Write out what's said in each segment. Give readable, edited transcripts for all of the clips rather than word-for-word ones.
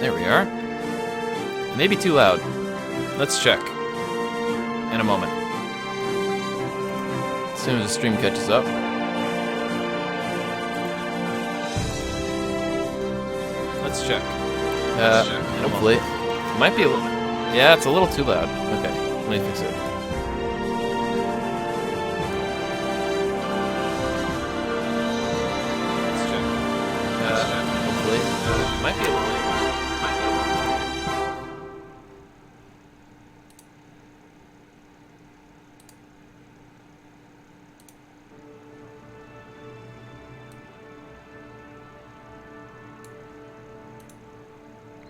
There we are. Maybe too loud. Let's check. In a moment. As soon as the stream catches up. Let's check. Hopefully. It might be a little... Yeah, it's a little too loud. Okay, let me fix it. Let's check. Hopefully. It might be a little...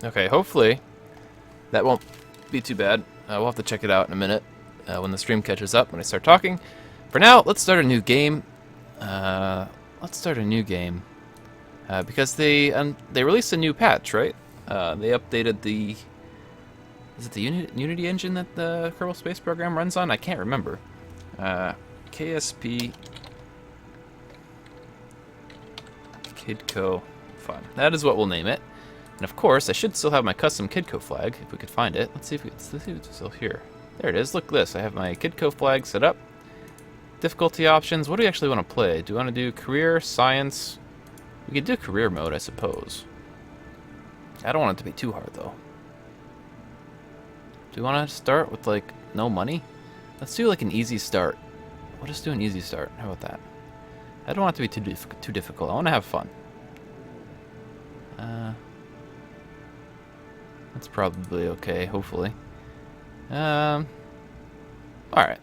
Okay, hopefully that won't be too bad. We'll have to check it out in a minute when the stream catches up, when I start talking. For now, let's start a new game. Because they released a new patch, right? They updated the... Is it the Unity engine that the Kerbal Space Program runs on? I can't remember. KSP... Kidco Fun. That is what we'll name it. And of course, I should still have my custom Kidco flag, if we could find it. Let's see if it's still here. There it is. Look at this. I have my Kidco flag set up. Difficulty options. What do we actually want to play? Do we want to do career, science? We could do career mode, I suppose. I don't want it to be too hard, though. Do we want to start with, like, no money? Let's do, like, an easy start. We'll just do an easy start. How about that? I don't want it to be too difficult. I want to have fun. That's probably okay, hopefully. Alright,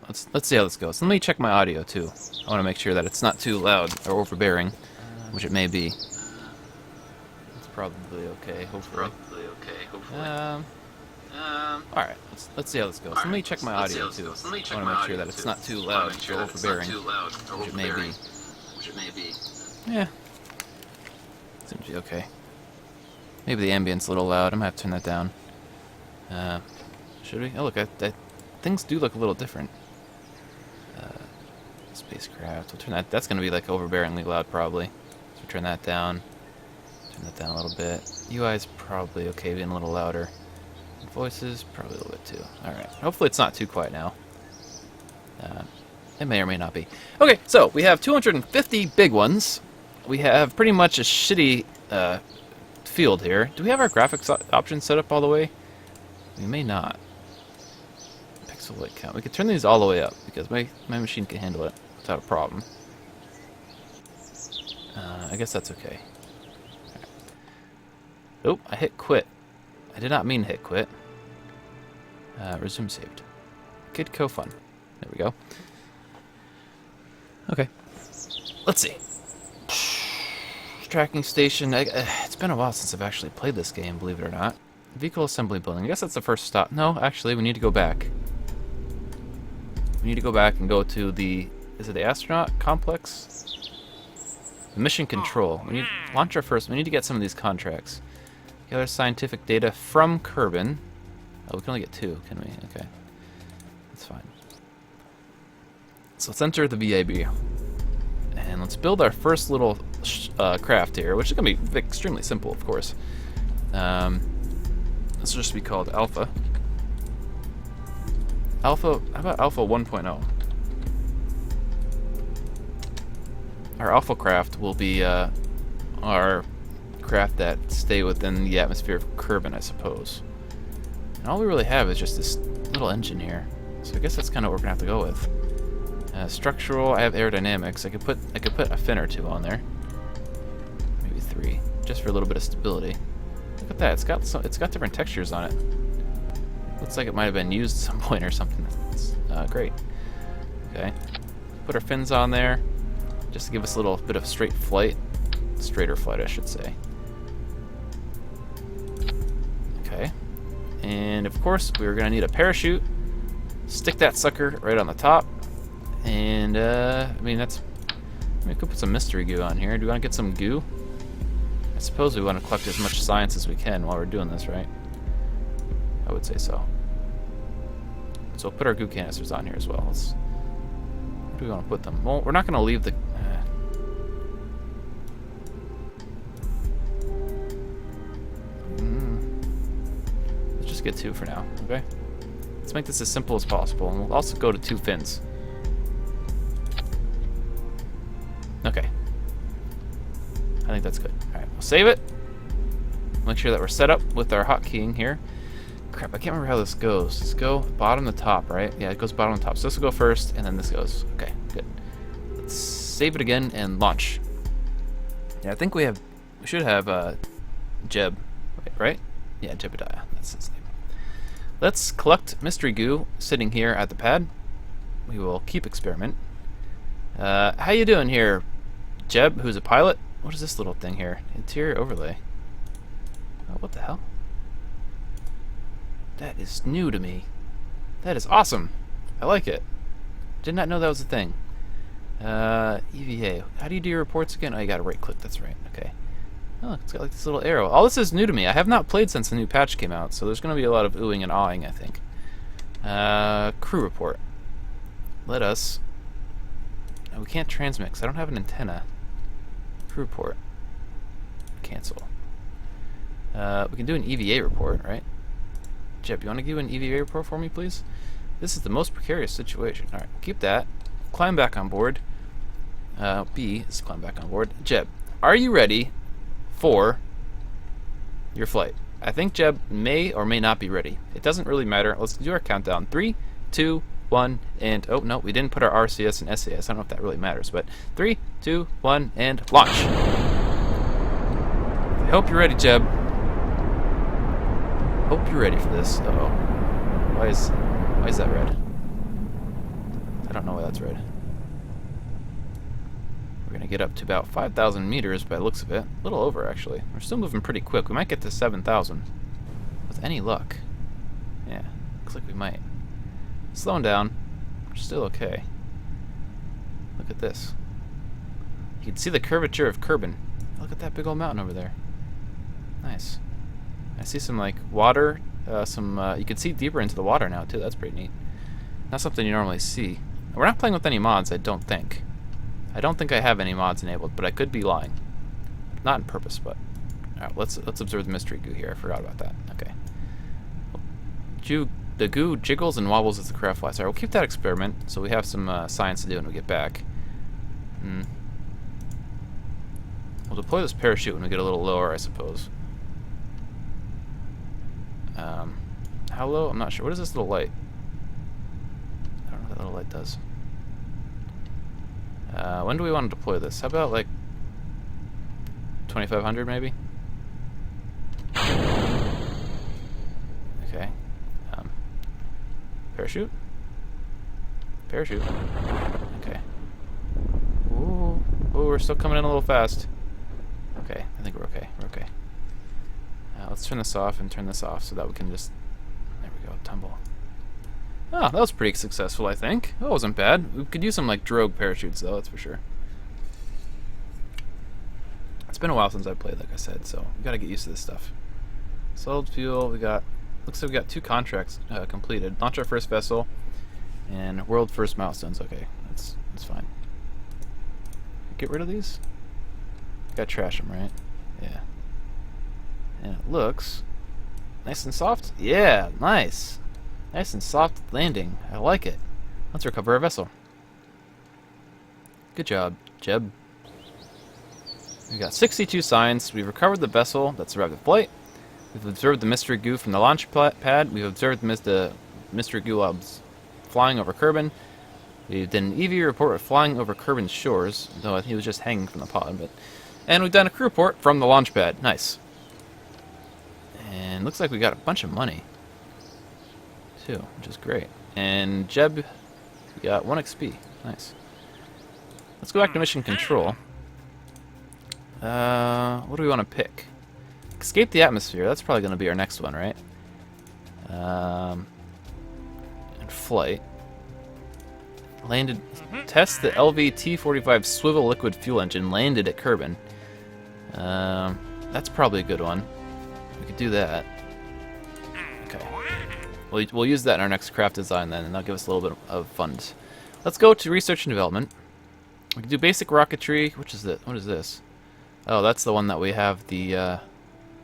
let's see how this goes. Let me check my audio, too. I want to make sure that it's not too loud or overbearing, which it may be. It's probably okay, hopefully. Alright, let's see how this goes. Let me check my audio, too. I want to make sure that it's not too loud or overbearing, which it may be. Yeah. Seems to be okay. Maybe the ambient's a little loud. I might have to turn that down. Should we? Oh, look, things do look a little different. Spacecraft. We'll turn that. That's going to be like overbearingly loud, probably. So we'll turn that down. Turn that down a little bit. UI's probably okay, being a little louder. Voices, probably a little bit too. Alright. Hopefully it's not too quiet now. It may or may not be. Okay, so we have 250 big ones. We have pretty much a shitty... field here. Do we have our graphics options set up all the way? We may not. Pixel weight count. We could turn these all the way up because my machine can handle it without a problem. I guess that's okay. Right. Oh, I hit quit. I did not mean to hit quit. Resume saved. Kidco Fun. There we go. Okay. Let's see. Tracking station. It's been a while since I've actually played this game, believe it or not. Vehicle assembly building. I guess that's the first stop. No, actually, we need to go back. We need to go back and go to the... Is it the astronaut complex? The mission control. We need to launch our first. We need to get some of these contracts. Gather scientific data from Kerbal. Oh, we can only get 2, can we? Okay. That's fine. So let's enter the VAB. And let's build our first little craft here, which is going to be extremely simple, of course. This will just be called Alpha. Alpha, how about Alpha 1.0? Our Alpha craft will be our craft that stay within the atmosphere of Kerbal, I suppose. And all we really have is just this little engine here. So I guess that's kind of what we're going to have to go with. Structural, I have aerodynamics. I could put a fin or 2 on there, maybe 3, just for a little bit of stability. Look at that! It's got different textures on it. Looks like it might have been used at some point or something. It's, great. Okay, put our fins on there, just to give us a little bit of straighter flight, I should say. Okay, and of course we're gonna need a parachute. Stick that sucker right on the top. And, I mean, we could put some mystery goo on here. Do we want to get some goo? I suppose we want to collect as much science as we can while we're doing this, right? I would say so. So we'll put our goo canisters on here as well. Where do we want to put them? Well, we're not going to leave the... get 2 for now, okay? Let's make this as simple as possible, and we'll also go to 2 fins. Okay. I think that's good. Alright, we'll save it. Make sure that we're set up with our hotkeying here. Crap, I can't remember how this goes. Does it go bottom to top, right? Yeah, it goes bottom to top. So this will go first, and then this goes. Okay, good. Let's save it again and launch. Yeah, I think we should have Jeb, right? Yeah, Jebediah. That's his name. Let's collect mystery goo sitting here at the pad. We will keep experiment. How you doing here, Jeb, who's a pilot? What is this little thing here? Interior overlay. Oh, what the hell? That is new to me. That is awesome. I like it. Did not know that was a thing. EVA. How do you do your reports again? Oh, you gotta right click. That's right. Okay. Oh, it's got like this little arrow. All this is new to me. I have not played since the new patch came out, so there's gonna be a lot of oohing and awing, I think. Crew report. Let us... Oh, we can't transmit because I don't have an antenna. Crew report. Cancel. We can do an EVA report, right? Jeb, you want to give an EVA report for me, please? This is the most precarious situation. Alright, keep that. Climb back on board. B is climb back on board. Jeb, are you ready for your flight? I think Jeb may or may not be ready. It doesn't really matter. Let's do our countdown. 3, 2, 1, and... Oh, no, we didn't put our RCS and SAS. I don't know if that really matters, but 3, 2, 1, and launch! I hope you're ready, Jeb. Hope you're ready for this. Uh-oh. Why is that red? I don't know why that's red. We're gonna get up to about 5,000 meters by the looks of it. A little over, actually. We're still moving pretty quick. We might get to 7,000. With any luck. Yeah, looks like we might. Slowing down. We're still okay. Look at this. You can see the curvature of Kerbal. Look at that big old mountain over there. Nice. I see some like water, you can see deeper into the water now too. That's pretty neat. Not something you normally see. We're not playing with any mods, I don't think. I don't think I have any mods enabled, but I could be lying. Not on purpose, but alright, let's observe the mystery goo here. I forgot about that. Okay. The goo jiggles and wobbles as the craft flies. Alright, we'll keep that experiment, so we have some science to do when we get back. We'll deploy this parachute when we get a little lower, I suppose. How low? I'm not sure. What is this little light? I don't know what that little light does. When do we want to deploy this? How about like 2,500 maybe? Okay. Parachute? Parachute. Okay. Ooh. Ooh, we're still coming in a little fast. Okay, I think we're okay. We're okay. Let's turn this off and turn this off so that we can just... There we go, tumble. Oh, that was pretty successful, I think. That wasn't bad. We could use some, like, drogue parachutes, though, that's for sure. It's been a while since I played, like I said, so we gotta get used to this stuff. Solid fuel, we got... Looks like we got 2 contracts completed. Launch our first vessel, and world first milestones. Okay, that's fine. Get rid of these? Gotta trash them, right? Yeah. And it looks nice and soft. Yeah, nice. Nice and soft landing. I like it. Let's recover our vessel. Good job, Jeb. We got 62 signs. We've recovered the vessel that survived the flight. We've observed the mystery goo from the launch pad. We've observed the mystery goo while flying over Kerbal. We did an EV report of flying over Kerbal's shores, though he was just hanging from the pod. And we've done a crew report from the launch pad. Nice. And looks like we got a bunch of money, too, which is great. And Jeb, we got 1 XP. Nice. Let's go back to mission control. What do we want to pick? Escape the atmosphere. That's probably going to be our next one, right? And flight. Landed. Test the LV-T45 swivel liquid fuel engine. Landed at Kerbal. That's probably a good one. We could do that. Okay. We'll use that in our next craft design then, and that'll give us a little bit of funds. Let's go to research and development. We can do basic rocketry. Which is it? What is this? Oh, that's the one that we have the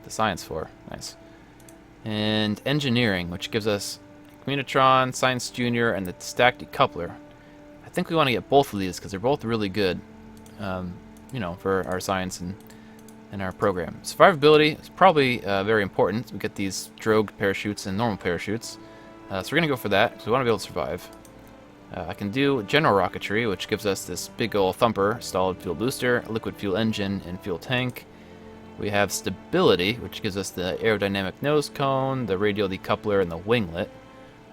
science for. Nice. And engineering, which gives us Communitron, Science Junior, and the stack decoupler. I think we want to get both of these because they're both really good, you know, for our science and our program. Survivability is probably very important. We get these drogue parachutes and normal parachutes. So we're going to go for that because we want to be able to survive. I can do general rocketry, which gives us this big ol' thumper, solid fuel booster, liquid fuel engine, and fuel tank. We have stability, which gives us the aerodynamic nose cone, the radial decoupler, and the winglet.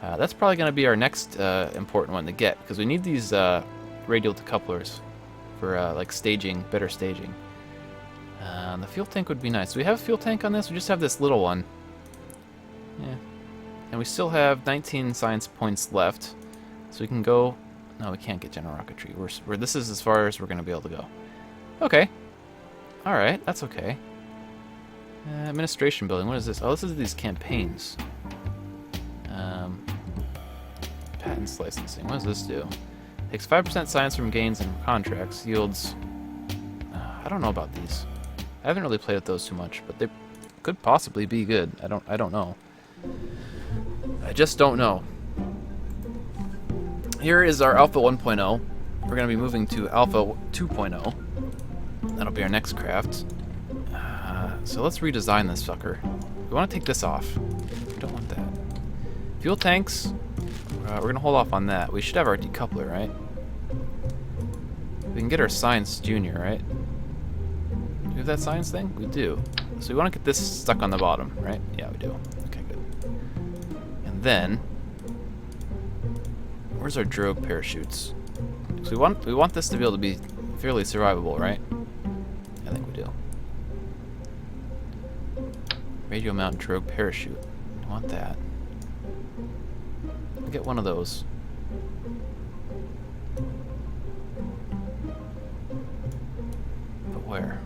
That's probably going to be our next important one to get, because we need these radial decouplers for like staging, better staging. The fuel tank would be nice. Do we have a fuel tank on this? We just have this little one. Yeah. And we still have 19 science points left. So we can go... No, we can't get general rocketry. This is as far as we're going to be able to go. Okay. Alright, that's okay. Administration building. What is this? Oh, this is these campaigns. Patents licensing. What does this do? Takes 5% science from gains and contracts. Yields... I don't know about these. I haven't really played with those too much, but they could possibly be good. I don't know. I just don't know. Here is our Alpha 1.0. We're going to be moving to Alpha 2.0. That'll be our next craft. So let's redesign this sucker. We want to take this off. We don't want that. Fuel tanks. We're going to hold off on that. We should have our decoupler, right? We can get our Science Junior, right? Do we have that science thing? We do. So we want to get this stuck on the bottom, right? Yeah, we do. Okay, good. And then... where's our drogue parachutes? So we want this to be able to be fairly survivable, right? I think we do. Radio mount drogue parachute. I want that. I'll get one of those. But where?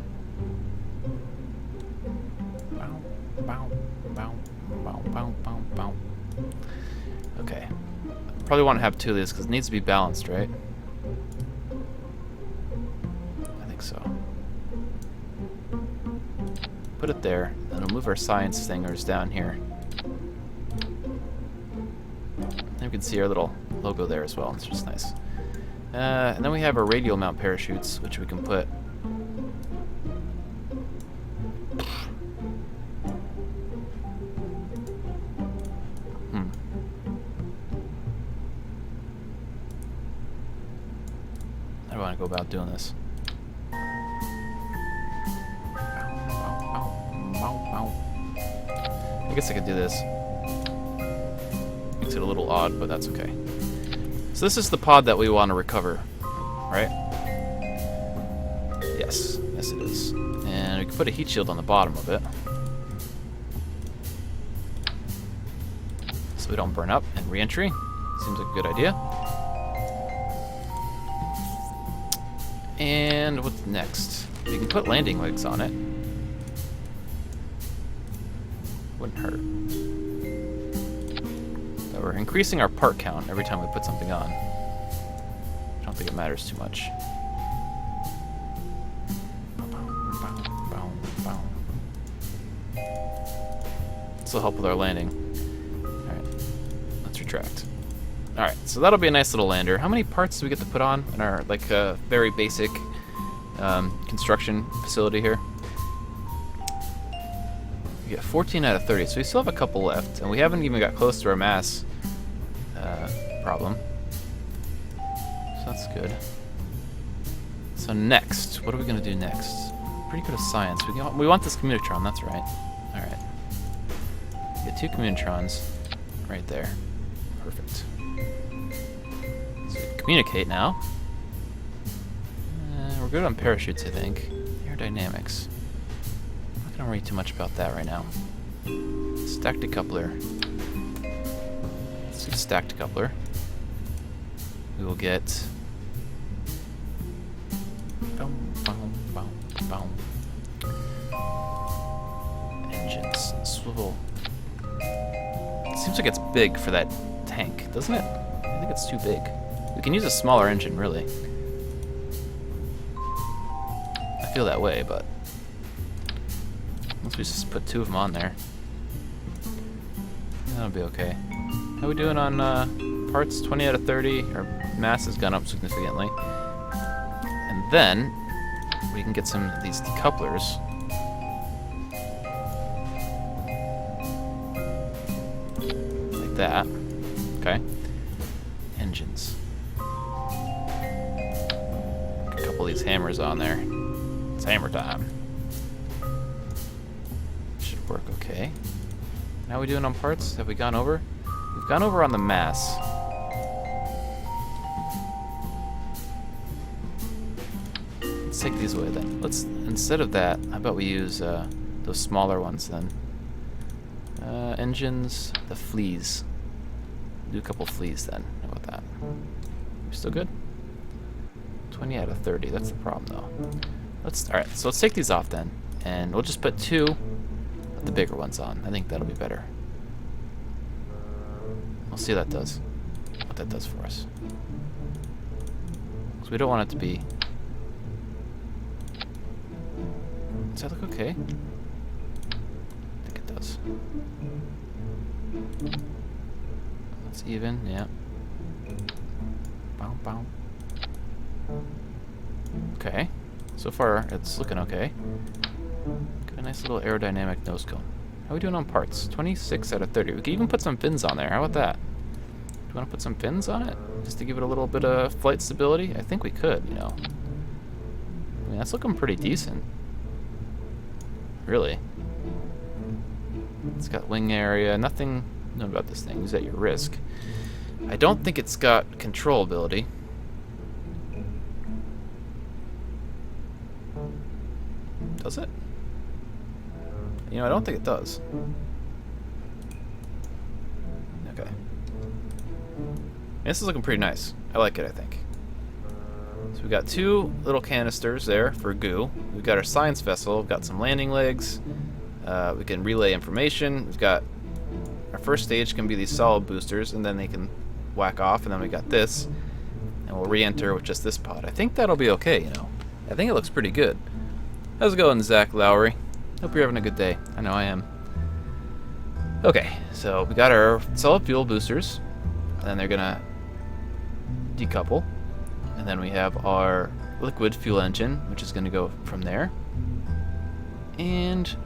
Bow, bow, bow, bow, bow, bow, bow. Okay. Probably want to have two of these because it needs to be balanced, right? I think so. Put it there, and we'll move our science thingers down here. And we can see our little logo there as well. It's just nice. And then we have our radial mount parachutes, which we can put. How do I want to go about doing this? I guess I could do this. Makes it a little odd, but that's okay. So this is the pod that we want to recover, right? Yes. Yes, it is. And we can put a heat shield on the bottom of it, so we don't burn up. And re-entry seems like a good idea. And what's next? You can put landing legs on it. Wouldn't hurt. So we're increasing our part count every time we put something on. I don't think it matters too much. This will help with our landing. Alright, let's retract. Alright, so that'll be a nice little lander. How many parts do we get to put on in our, like, very basic construction facility here? We get 14 out of 30, so we still have a couple left, and we haven't even got close to our mass problem. So that's good. So next, what are we going to do next? Pretty good at science. We want this Communitron, that's right. Alright. Get 2 Communitrons right there. Perfect. So we can communicate now. We're good on parachutes, I think. Aerodynamics. I'm not going to worry too much about that right now. Stack decoupler. Let's do stack decoupler. We will get... engines. Swivel. It seems like it's big for that tank, doesn't it? I think it's too big. We can use a smaller engine, really. I feel that way, but... once we just put 2 of them on there. That'll be okay. How we doing on parts? 20 out of 30. Our mass has gone up significantly. And then we can get some of these decouplers. Like that. Okay. Engines. A couple of these hammers on there. It's hammer time. Should work okay. How are we doing on parts? Have we gone over? We've gone over on the mass. Let's take these away then. Let's, instead of that, how about we use those smaller ones then? Engines, the fleas. Do a couple fleas then. How about that? We're still good? 20 out of 30. That's the problem though. Alright, so let's take these off then. And we'll just put 2 of the bigger ones on. I think that'll be better. We'll see what that does. What that does for us. Because we don't want it to be... Does that look okay? I think it does. That's even, yeah. Bow, bow. Okay. So far, it's looking okay. Got a nice little aerodynamic nose cone. How are we doing on parts? 26 out of 30. We could even put some fins on there. How about that? Do you want to put some fins on it? Just to give it a little bit of flight stability? I think we could, you know. I mean, that's looking pretty decent. Really. It's got wing area. Nothing about this thing is at your risk. I don't think it's got control ability. Does it? You know, I don't think it does. Okay. This is looking pretty nice. I like it, I think. So we've got 2 little canisters there for goo. We've got our science vessel. We've got some landing legs. We can relay information. We've got... Our first stage can be these solid boosters, and then they can whack off, and then we got this. And we'll re-enter with just this pod. I think that'll be okay, you know. I think it looks pretty good. How's it going, Zach Lowry? Hope you're having a good day. I know I am. Okay, so we got our solid fuel boosters, and then they're gonna decouple. And then we have our liquid fuel engine, which is gonna go from there. And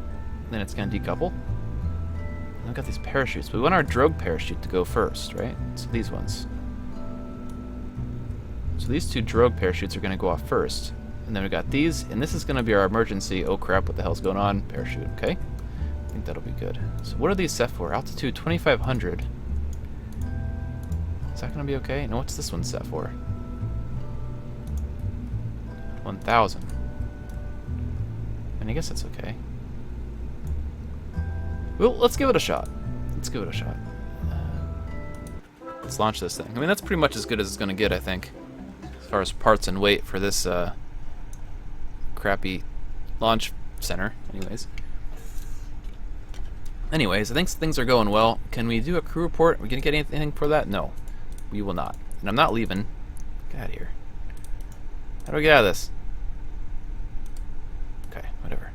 then it's gonna decouple. And we've got these parachutes. We want our drogue parachute to go first, right? So these ones. So these 2 drogue parachutes are gonna go off first. And then we got these, and this is going to be our emergency, oh crap, what the hell's going on, parachute, okay? I think that'll be good. So what are these set for? Altitude 2,500. Is that going to be okay? No, what's this one set for? 1,000. And I guess that's okay. Well, let's give it a shot. Let's give it a shot. Let's launch this thing. I mean, that's pretty much as good as it's going to get, I think. As far as parts and weight for this, crappy launch center. Anyways, I think things are going well. Can we do a crew report? Are we gonna get anything for that? No, we will not. And I'm not leaving. Get out of here. How do we get out of this? Okay, whatever.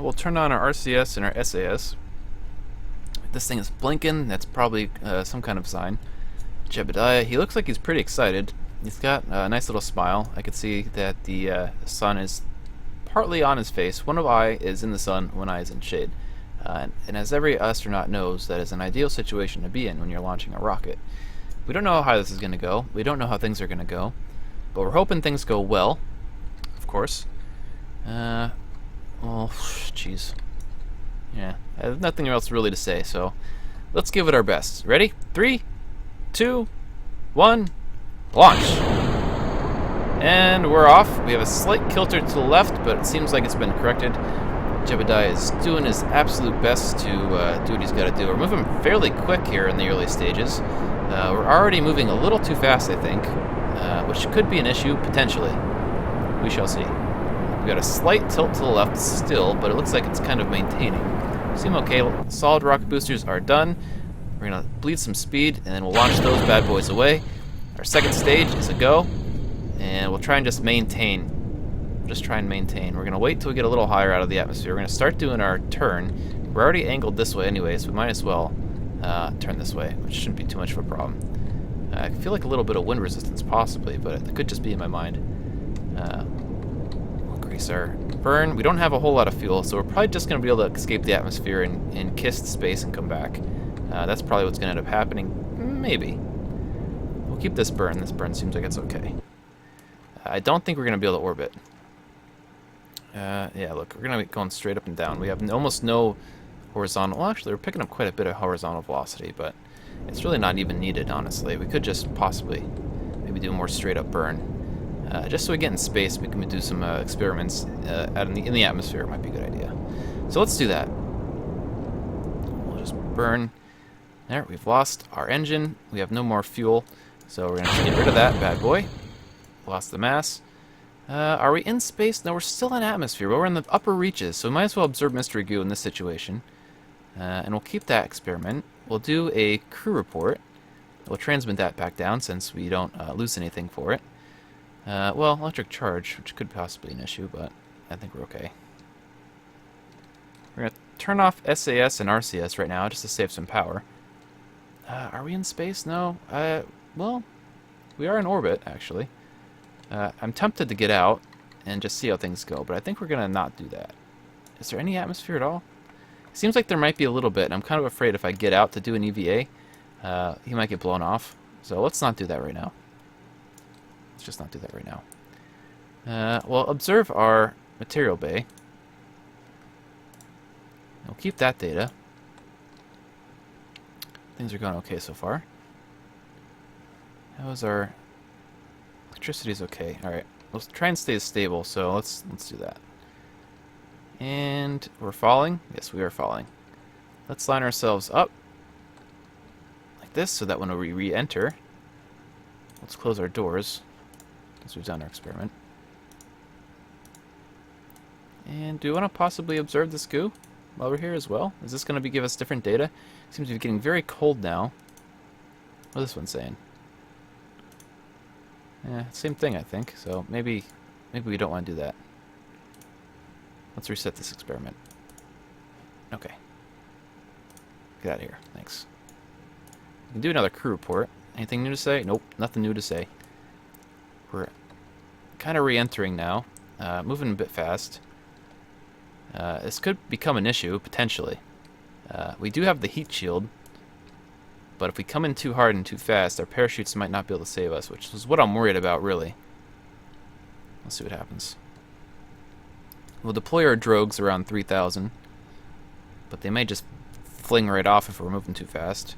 We'll turn on our RCS and our SAS. This thing is blinking. That's probably some kind of sign. Jebediah, he looks like he's pretty excited. He's got a nice little smile. I can see that the sun is partly on his face. One eye is in the sun, one eye is in shade. And as every astronaut knows, that is an ideal situation to be in when you're launching a rocket. We don't know how this is going to go. We don't know how things are going to go. But we're hoping things go well, of course. Well, jeez. Yeah, I have nothing else really to say, so let's give it our best. Ready? 3, 2, 1... Launch! And we're off. We have a slight kilter to the left, but it seems like it's been corrected. Jebediah is doing his absolute best to do what he's got to do. We're moving fairly quick here in the early stages. We're already moving a little too fast, I think, which could be an issue, potentially. We shall see. We've got a slight tilt to the left still, but it looks like it's kind of maintaining. Seem okay. Solid rocket boosters are done. We're going to bleed some speed, and then we'll launch those bad boys away. Our second stage is a go, and we'll try and just maintain. Just try and maintain. We're going to wait till we get a little higher out of the atmosphere. We're going to start doing our turn. We're already angled this way anyway, so we might as well turn this way, which shouldn't be too much of a problem. I feel like a little bit of wind resistance possibly, but it could just be in my mind. We'll increase our burn. We don't have a whole lot of fuel, so we're probably just going to be able to escape the atmosphere and kiss space and come back. That's probably what's going to end up happening. Maybe. We'll keep this burn. This burn seems like it's okay. I don't think we're going to be able to orbit. Yeah, look, we're going to be going straight up and down. We have almost no horizontal. Well, actually, we're picking up quite a bit of horizontal velocity, but it's really not even needed, honestly. We could just possibly maybe do a more straight up burn. Just so we get in space, we can do some experiments in the atmosphere. It might be a good idea. So let's do that. We'll just burn. There, we've lost our engine. We have no more fuel, so we're going to get rid of that bad boy. Lost the mass. Are we in space? No, we're still in atmosphere, but we're in the upper reaches, so we might as well observe mystery goo in this situation. And we'll keep that experiment. We'll do a crew report. We'll transmit that back down since we don't lose anything for it. Well, electric charge, which could possibly be an issue, but I think we're okay. We're going to turn off SAS and RCS right now just to save some power. Are we in space? No. Well, we are in orbit, actually. I'm tempted to get out and just see how things go, but I think we're going to not do that. Is there any atmosphere at all? It seems like there might be a little bit, and I'm kind of afraid if I get out to do an EVA, he might get blown off. So let's not do that right now. Let's just not do that right now. Well, observe our material bay. We'll keep that data. Things are going okay so far. How is our electricity's okay? All right, let's try and stay stable. So let's do that. And we're falling. Yes, we are falling. Let's line ourselves up like this, so that when we re-enter, let's close our doors since we've done our experiment. And do we want to possibly observe this goo while we're here as well? Is this going to give us different data? It seems to be getting very cold now. What's this one saying? Yeah, same thing, I think. So maybe we don't want to do that. Let's reset this experiment. Okay. Get out of here. Thanks. We can do another crew report. Anything new to say? Nope, nothing new to say. We're kind of re-entering now. Moving a bit fast. This could become an issue, potentially. We do have the heat shield, but if we come in too hard and too fast, our parachutes might not be able to save us, which is what I'm worried about, really. Let's see what happens. We'll deploy our drogues around 3,000, but they may just fling right off if we're moving too fast,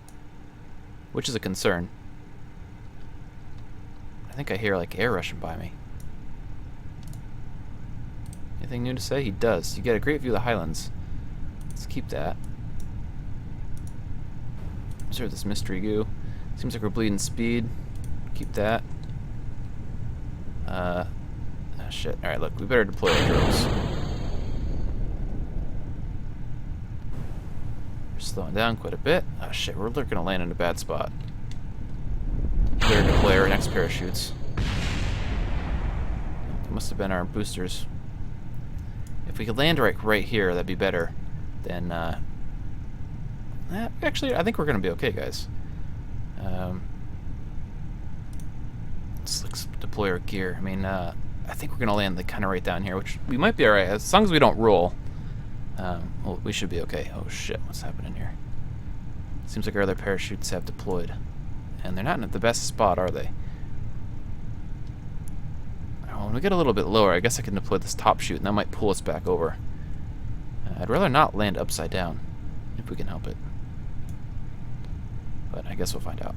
which is a concern. I think I hear, like, air rushing by me. Anything new to say? He does. You get a great view of the highlands. Let's keep that. Observe this mystery goo. Seems like we're bleeding speed. Keep that. Oh, shit. Alright, look. We better deploy our drones. We're slowing down quite a bit. Oh, shit. We're going to land in a bad spot. Better deploy our next parachutes. It must have been our boosters. If we could land right here, that'd be better than... actually, I think we're going to be okay, guys. Let's deploy our gear. I mean, I think we're going to land kind of right down here, which we might be alright. As long as we don't roll, well, we should be okay. Oh, shit. What's happening here? Seems like our other parachutes have deployed. And they're not in the best spot, are they? When we get a little bit lower, I guess I can deploy this top chute, and that might pull us back over. I'd rather not land upside down, if we can help it. But I guess we'll find out.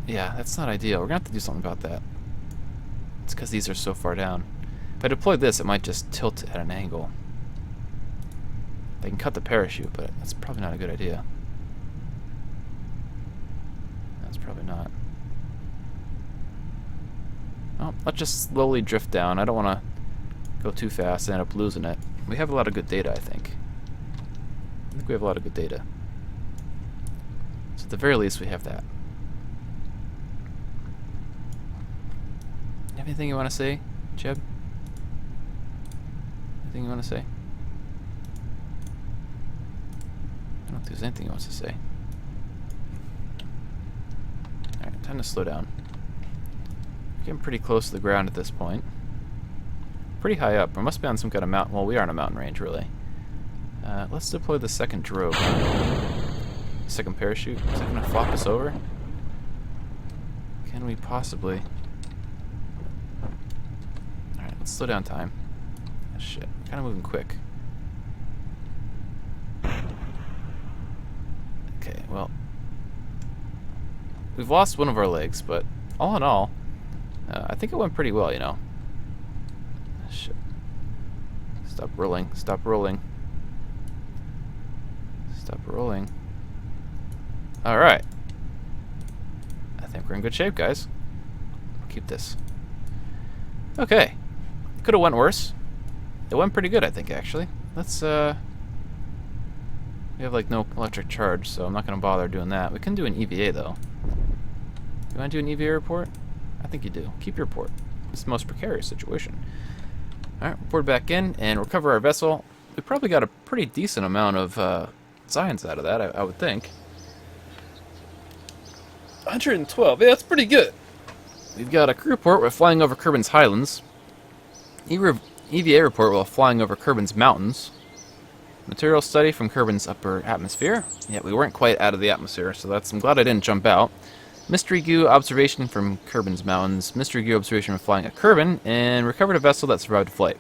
Yeah, that's not ideal. We're going to have to do something about that. It's because these are so far down. If I deploy this, it might just tilt at an angle. They can cut the parachute, but that's probably not a good idea. That's probably not. Well, let's just slowly drift down. I don't want to go too fast and end up losing it. We have a lot of good data, I think. I think we have a lot of good data. So at the very least, we have that. Anything you want to say, Jeb? Anything you want to say? don't think there's anything he wants to say. Alright, time to slow down. We're getting pretty close to the ground at this point. Pretty high up. We must be on some kind of mountain. Well, we are on a mountain range, really. Let's deploy the second drogue. Second parachute. Is that going to flop us over? Can we possibly... Alright, let's slow down time. Oh, shit. Kind of moving quick. Okay, well... We've lost one of our legs, but all in all, I think it went pretty well, you know. Shit. Stop rolling. Stop rolling. Stop rolling. Alright. I think we're in good shape, guys. I'll keep this. Okay. Could have went worse. It went pretty good, I think, actually. Let's, we have, like, no electric charge, so I'm not going to bother doing that. We can do an EVA, though. You want to do an EVA report? I think you do. Keep your report. It's the most precarious situation. Alright, report back in and recover our vessel. We probably got a pretty decent amount of science out of that, I would think. 112, yeah, that's pretty good. We've got a crew report, we're flying over Kerbin's Highlands. EVA report while flying over Kerbin's Mountains. Material study from Kerbin's upper atmosphere. Yeah, we weren't quite out of the atmosphere, so I'm glad I didn't jump out. Mystery goo observation from Kerbin's Mountains. Mystery goo observation from flying at Kerbin, and recovered a vessel that survived flight.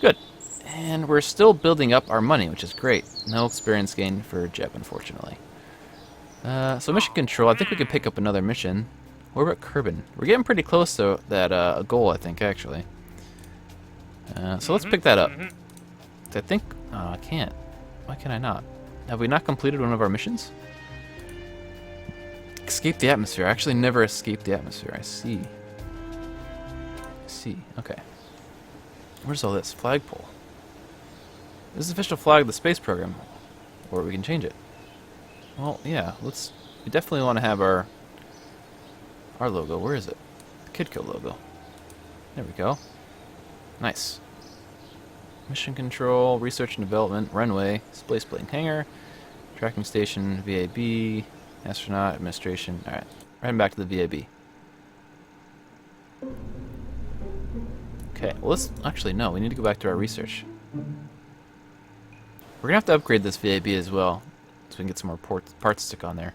Good. And we're still building up our money, which is great. No experience gain for Jeb, unfortunately. So mission control, I think we could pick up another mission. What about Kerbin? We're getting pretty close to that goal, I think, actually. So let's pick that up. I think... I can't. Why can I not? Have we not completed one of our missions? Escape the atmosphere. I actually never escaped the atmosphere. I see. I see. Okay. Where's all this? Flagpole. This is the official flag of the space program. Or we can change it. Well, yeah. We definitely want to have our logo. Where is it? The Kidco logo. There we go. Nice. Mission control, research and development, runway, space plane hangar, tracking station, VAB, astronaut, administration. Alright, right back to the VAB. Okay, well let's... Actually, no, we need to go back to our research. We're gonna have to upgrade this VAB as well, so we can get some more parts stick on there.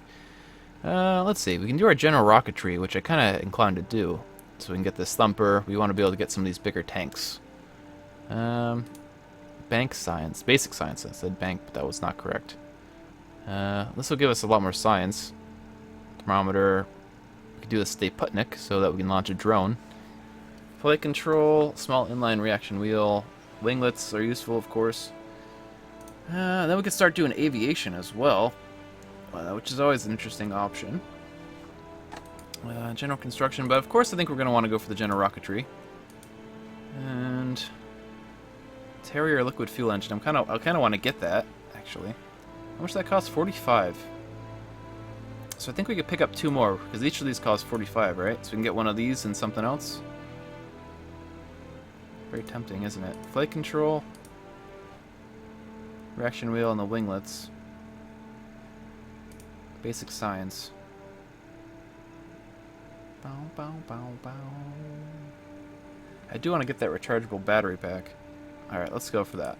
Let's see, we can do our general rocketry, which I kinda inclined to do. So we can get this thumper. We want to be able to get some of these bigger tanks. Bank science. Basic science. I said bank, but that was not correct. This will give us a lot more science. Thermometer. We can do the Stay Putnik so that we can launch a drone. Flight control. Small inline reaction wheel. Winglets are useful, of course. Then we can start doing aviation as well, which is always an interesting option. General construction, but of course I think we're going to want to go for the general rocketry. And Terrier liquid fuel engine. I kind of want to get that, actually. How much does that cost? 45. So I think we could pick up 2 more, because each of these costs 45, right? So we can get one of these and something else. Very tempting, isn't it? Flight control. Reaction wheel and the winglets. Basic science. Bow, bow, bow, bow. I do want to get that rechargeable battery pack. Alright, let's go for that.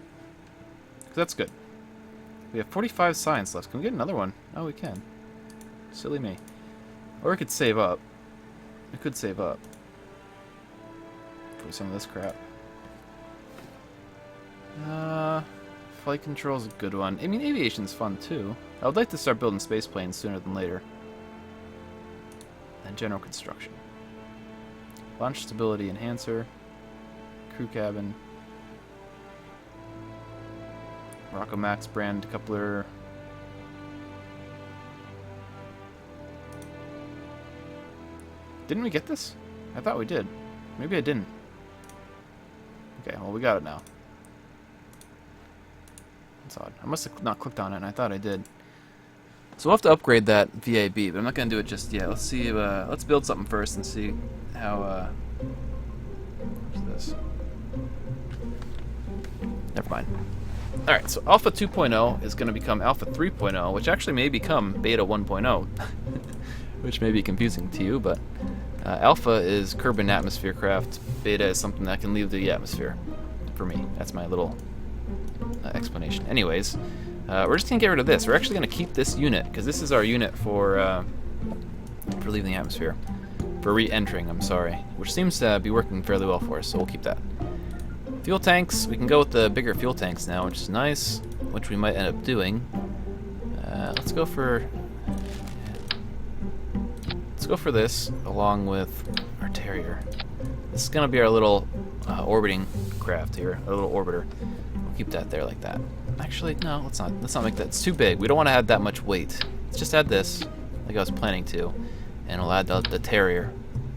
'Cause that's good. We have 45 science left. Can we get another one? Oh, we can. Silly me. Or we could save up. We could save up for some of this crap. Flight control is a good one. I mean, aviation's fun too. I would like to start building space planes sooner than later. And general construction. Launch stability enhancer. Crew cabin. Rockomax brand coupler. Didn't we get this? I thought we did. Maybe I didn't. Okay, well we got it now. That's odd. I must have not clicked on it, and I thought I did. So we'll have to upgrade that VAB, but I'm not going to do it just yet. Let's see. Let's build something first and see how. What's this? Never mind. Alright, so Alpha 2.0 is going to become Alpha 3.0, which actually may become Beta 1.0, which may be confusing to you, but Alpha is Kerbal atmosphere craft, Beta is something that can leave the atmosphere, for me. That's my little explanation. Anyways, we're just going to get rid of this. We're actually going to keep this unit, because this is our unit for leaving the atmosphere. For re-entering, I'm sorry, which seems to be working fairly well for us, so we'll keep that. Fuel tanks, we can go with the bigger fuel tanks now, which is nice, which we might end up doing. Let's go for this along with our Terrier. This is gonna be our little orbiting craft here, our little orbiter. We'll keep that there like that. Actually, no, let's not make that. It's too big. We don't want to add that much weight. Let's just add this, like I was planning to, and we'll add the Terrier.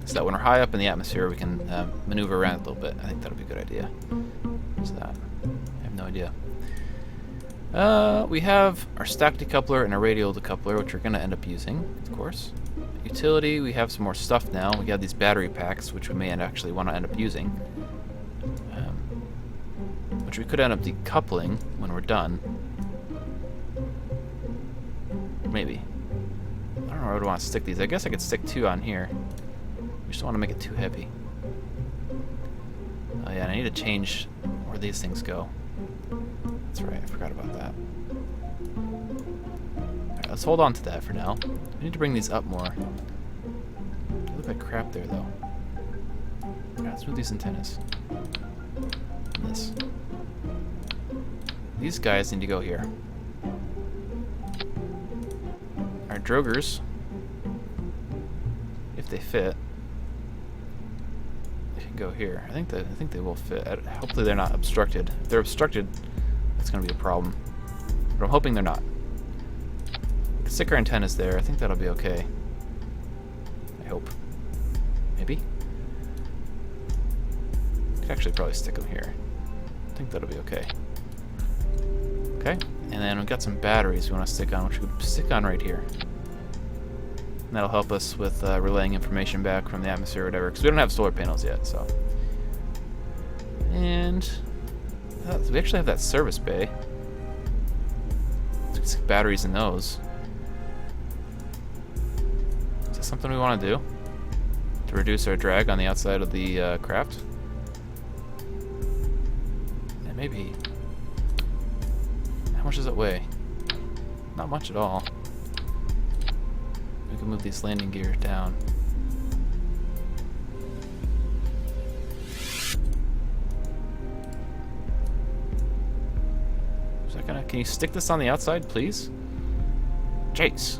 So that when we're high up in the atmosphere, we can maneuver around a little bit. I think that'll be a good idea. What's that? I have no idea. We have our stack decoupler and our radial decoupler, which we're going to end up using, of course. Utility, we have some more stuff now. We have these battery packs, which we may actually want to end up using. Which we could end up decoupling when we're done. Maybe. I don't know where I would want to stick these. I guess I could stick 2 on here. We just don't want to make it too heavy. Oh yeah, and I need to change where these things go. That's right, I forgot about that. Alright, let's hold on to that for now. We need to bring these up more. They look like crap there, though. Alright, let's move these antennas. And this. These guys need to go here. Our Drogers, if they fit, go here. I think they will fit. Hopefully they're not obstructed. If they're obstructed, that's going to be a problem. But I'm hoping they're not. We can stick our antennas there. I think that'll be okay. I hope. Maybe? Could actually probably stick them here. I think that'll be okay. Okay. And then we've got some batteries we want to stick on, which we could stick on right here. And that'll help us with relaying information back from the atmosphere or whatever, because we don't have solar panels yet, so. And we actually have that service bay. Let's stick batteries in those. Is that something we want to do? To reduce our drag on the outside of the craft? And maybe. How much does it weigh? Not much at all. We can move these landing gear down. Is that gonna? Can you stick this on the outside, please? Jeez.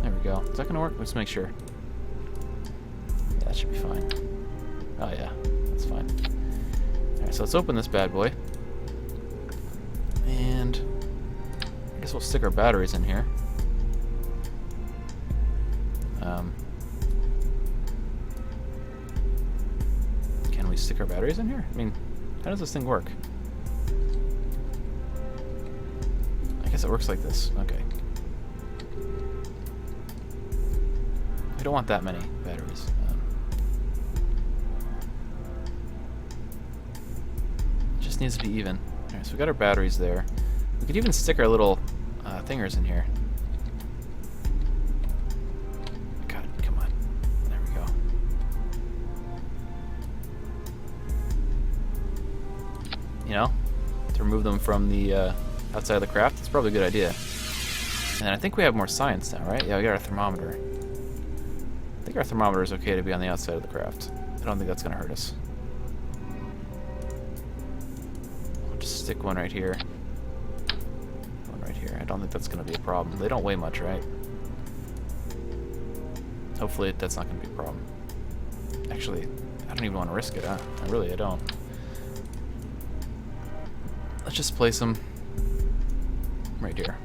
There we go. Is that gonna work? Let's make sure. Yeah, that should be fine. Oh yeah, that's fine. Alright, so let's open this bad boy. And I guess we'll stick our batteries in here. Can we stick our batteries in here? I mean, how does this thing work? I guess it works like this. Okay. We don't want that many batteries. It just needs to be even. Alright, so we got our batteries there. We could even stick our little thingers in here. God, come on. There we go. You know, to remove them from the outside of the craft, it's probably a good idea. And I think we have more science now, right? Yeah, we got our thermometer. I think our thermometer is okay to be on the outside of the craft. I don't think that's going to hurt us. I'll just stick one right here. One right here. I don't think that's going to be a problem. They don't weigh much, right? Hopefully that's not going to be a problem. Actually, I don't even want to risk it, huh? I don't. Let's just place them right here.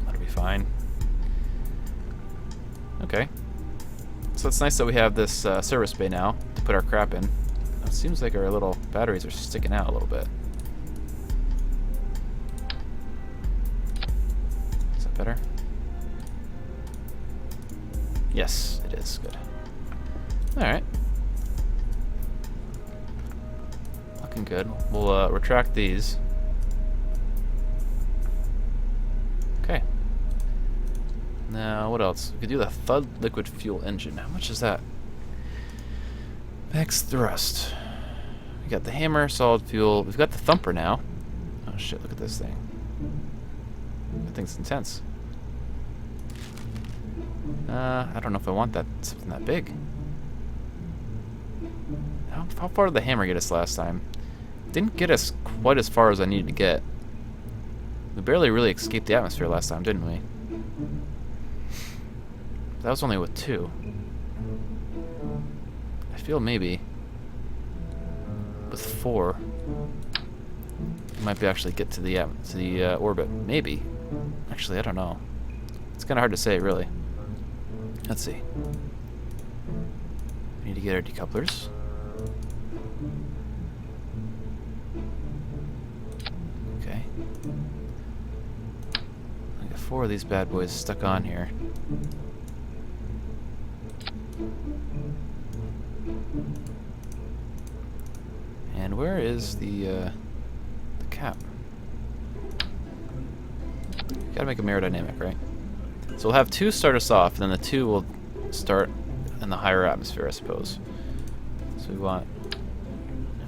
That'll be fine. Okay. So it's nice that we have this service bay now to put our crap in. It seems like our little batteries are sticking out a little bit. Is that better? Yes, it is. Good. Alright. looking good. We'll retract these. Okay. Now, what else? We could do the Thud liquid fuel engine. How much is that? Max thrust. We got the hammer, solid fuel. We've got the thumper now. Oh shit, look at this thing. That thing's intense. I don't know if I want that something that big. How far did the hammer get us last time? Didn't get us quite as far as I needed to get. We barely really escaped the atmosphere last time, didn't we? That was only with 2. I feel maybe with 4 we might be actually get to the orbit. Maybe. Actually, I don't know. It's kind of hard to say, really. Let's see. We need to get our decouplers. Okay. I got 4 of these bad boys stuck on here. And where is the cap? Gotta make a aerodynamic, right? So we'll have 2 start us off, and then the 2 will start in the higher atmosphere, I suppose. So we want...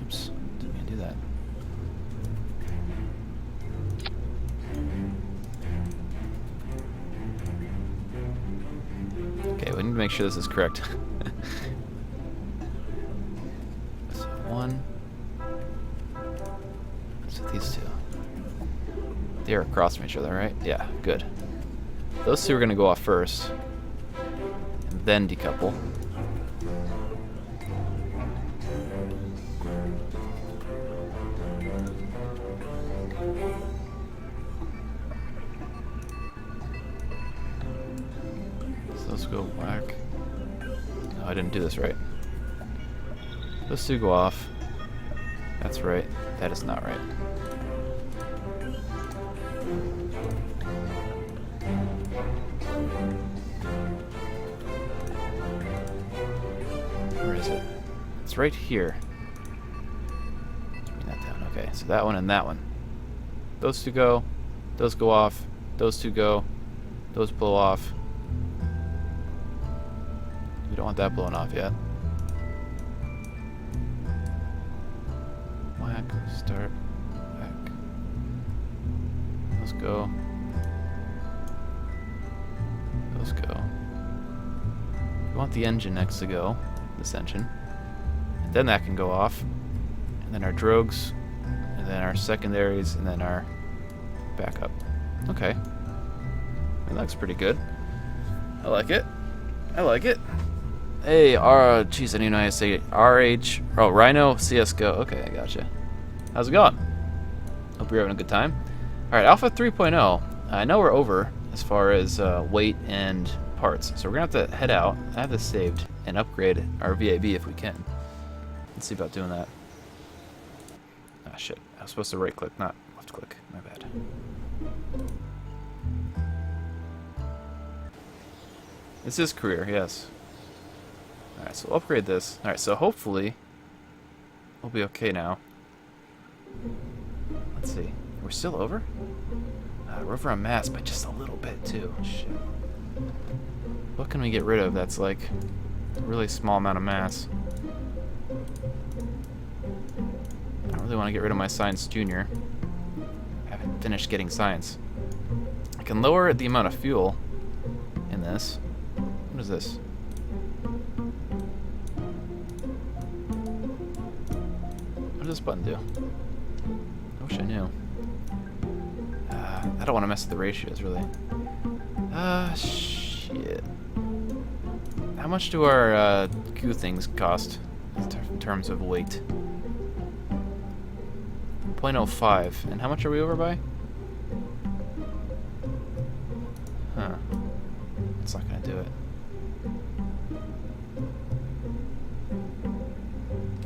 Oops, didn't mean to do that. Okay, we need to make sure this is correct. So 1. Let's hit these 2. They are across from each other, right? Yeah, good. Those 2 are going to go off first, and then decouple. So those go whack. No, I didn't do this right. Those 2 go off. That's right. That is not right. Where is it? It's right here. Bring that down. Okay, so that one and that one. Those 2 go. Those go off. Those 2 go. Those blow off. We don't want that blowing off yet. Whack. Start. Whack. Those go. Those go. We want the engine next to go. This engine. And then that can go off. And then our drogues. And then our secondaries. And then our backup. Okay. That looks pretty good. I like it. I like it. Hey, geez, I didn't know how to say it. RH. Oh, Rhino CSGO. Okay, I gotcha. How's it going? Hope you're having a good time. Alright, Alpha 3.0. I know we're over as far as weight and parts. So we're going to have to head out. I have this saved and upgrade our VAB if we can. Let's see about doing that. Ah, shit. I was supposed to right click, not left click. My bad. This is career, yes. Alright, so we'll upgrade this. Alright, so hopefully we'll be okay now. Let's see. We're still over? We're over on mass by just a little bit, too. Shit. What can we get rid of that's like a really small amount of mass? I don't really want to get rid of my Science Junior. I haven't finished getting Science. I can lower the amount of fuel in this. What is this? What does this button do? I wish I knew. I don't want to mess with the ratios, really. Shit. How much do our Q things cost in terms of weight? 0.05. And how much are we over by? Huh. It's not gonna do it.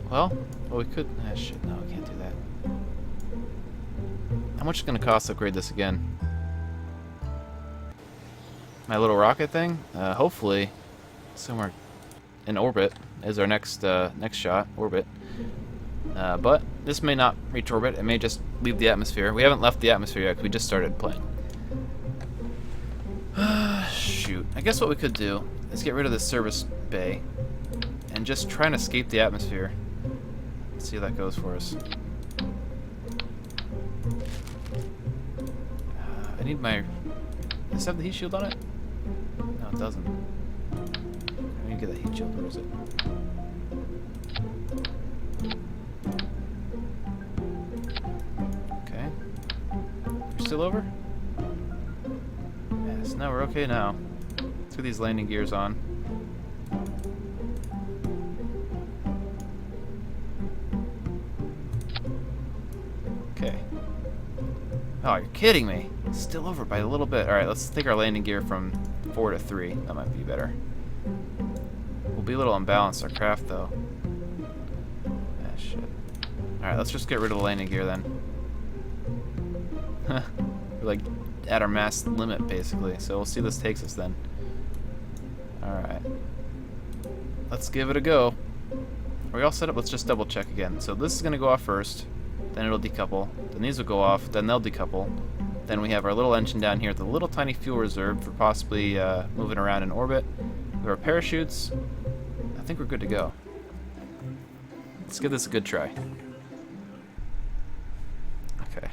Well, we could... Ah, shit, no, we can't do that. How much is it gonna cost to upgrade this again? My little rocket thing? Hopefully, somewhere in orbit is our next shot, orbit. But This may not reach orbit. It may just leave the atmosphere. We haven't left the atmosphere yet because we just started playing. Shoot. I guess what we could do is get rid of this service bay and just try and escape the atmosphere. Let's see how that goes for us. I need my... Does this have the heat shield on it? No, it doesn't. I need to get that heat shield. Where is it? Okay. We're still over? Yes, no, we're okay now. Let's get these landing gears on. Okay. Oh, you're kidding me. It's still over by a little bit. Alright, let's take our landing gear from 4 to 3. That might be better. We'll be a little unbalanced, our craft, though. Ah, shit. Alright, let's just get rid of the landing gear, then. We're, like, at our mass limit, basically. So we'll see this takes us, then. Alright. Let's give it a go. Are we all set up? Let's just double check again. So this is going to go off first. Then it'll decouple. Then these will go off. Then they'll decouple. Then we have our little engine down here with a little tiny fuel reserve for possibly moving around in orbit. We have our parachutes. I think we're good to go. Let's give this a good try. Okay.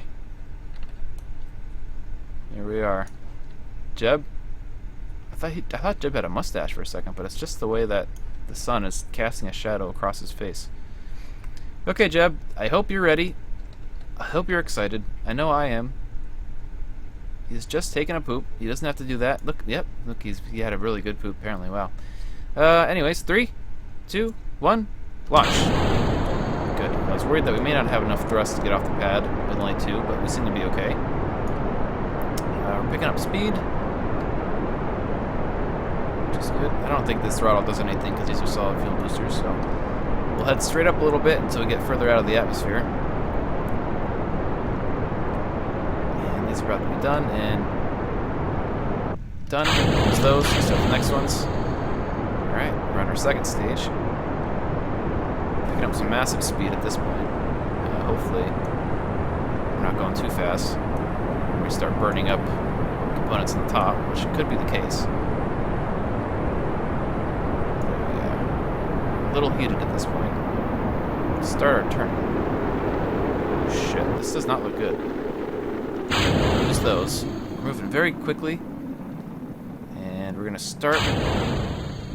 Here we are. Jeb? I thought Jeb had a mustache for a second, but it's just the way that the sun is casting a shadow across his face. Okay, Jeb, I hope you're ready. I hope you're excited. I know I am. He's just taking a poop. He doesn't have to do that. Look, yep. Look, he had a really good poop, apparently. Wow. Anyways, 3, 2, 1, launch. Good. I was worried that we may not have enough thrust to get off the pad with only 2, but we seem to be okay. We're picking up speed, which is good. I don't think this throttle does anything because these are solid fuel boosters, so we'll head straight up a little bit until we get further out of the atmosphere. And these are about to be done, and done. Use those, start the next ones. Alright, we're on our second stage. Picking up some massive speed at this point. Hopefully, we're not going too fast. We start burning up components on the top, which could be the case. Yeah. A little heated at this point. Start our turn. Oh shit, this does not look good. Use those. We're moving very quickly. And we're going to start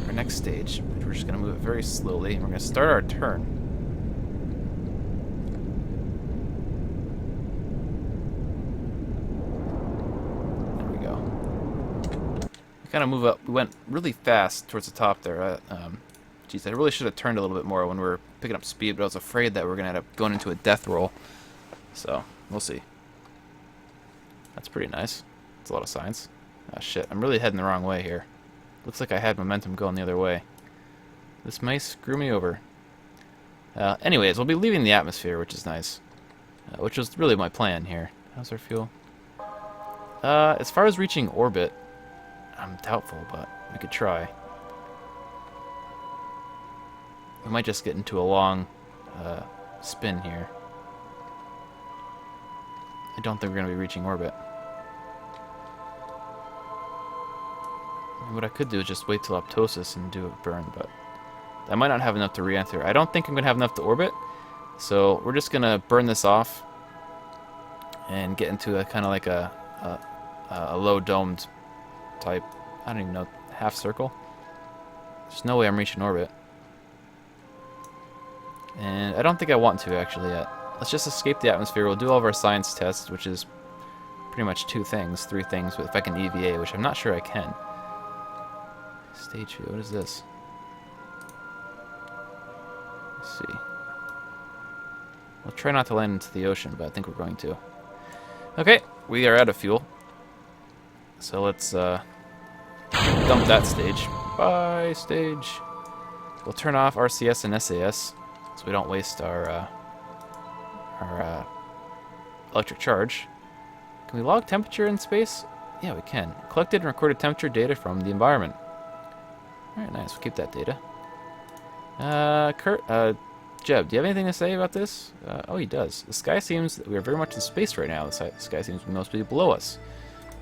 our next stage. We're just going to move it very slowly. We're going to start our turn. Kind of move up. We went really fast towards the top there. Geez, I really should have turned a little bit more when we were picking up speed, but I was afraid that we were going to end up going into a death roll. So, we'll see. That's pretty nice. It's a lot of science. Oh shit, I'm really heading the wrong way here. Looks like I had momentum going the other way. This may screw me over. Anyways, we'll be leaving the atmosphere, which is nice. Which was really my plan here. How's our fuel? As far as reaching orbit, I'm doubtful, but we could try. We might just get into a long spin here. I don't think we're going to be reaching orbit. What I could do is just wait till apoptosis and do a burn, but I might not have enough to re-enter. I don't think I'm going to have enough to orbit, so we're just going to burn this off and get into a kind of like a low-domed type, I don't even know, half circle. There's no way I'm reaching orbit. And I don't think I want to actually yet. Let's just escape the atmosphere. We'll do all of our science tests, which is pretty much 3 things, but if I can EVA, which I'm not sure I can. Stage view, what is this? Let's see. We'll try not to land into the ocean, but I think we're going to. Okay, we are out of fuel. So let's dump that stage. Bye, stage. We'll turn off RCS and SAS so we don't waste our electric charge. Can we log temperature in space? Yeah, we can. Collected and recorded temperature data from the environment. Alright, nice. We'll keep that data. Jeb, do you have anything to say about this? Oh, he does. The sky seems that we are very much in space right now. The sky seems to be mostly below us.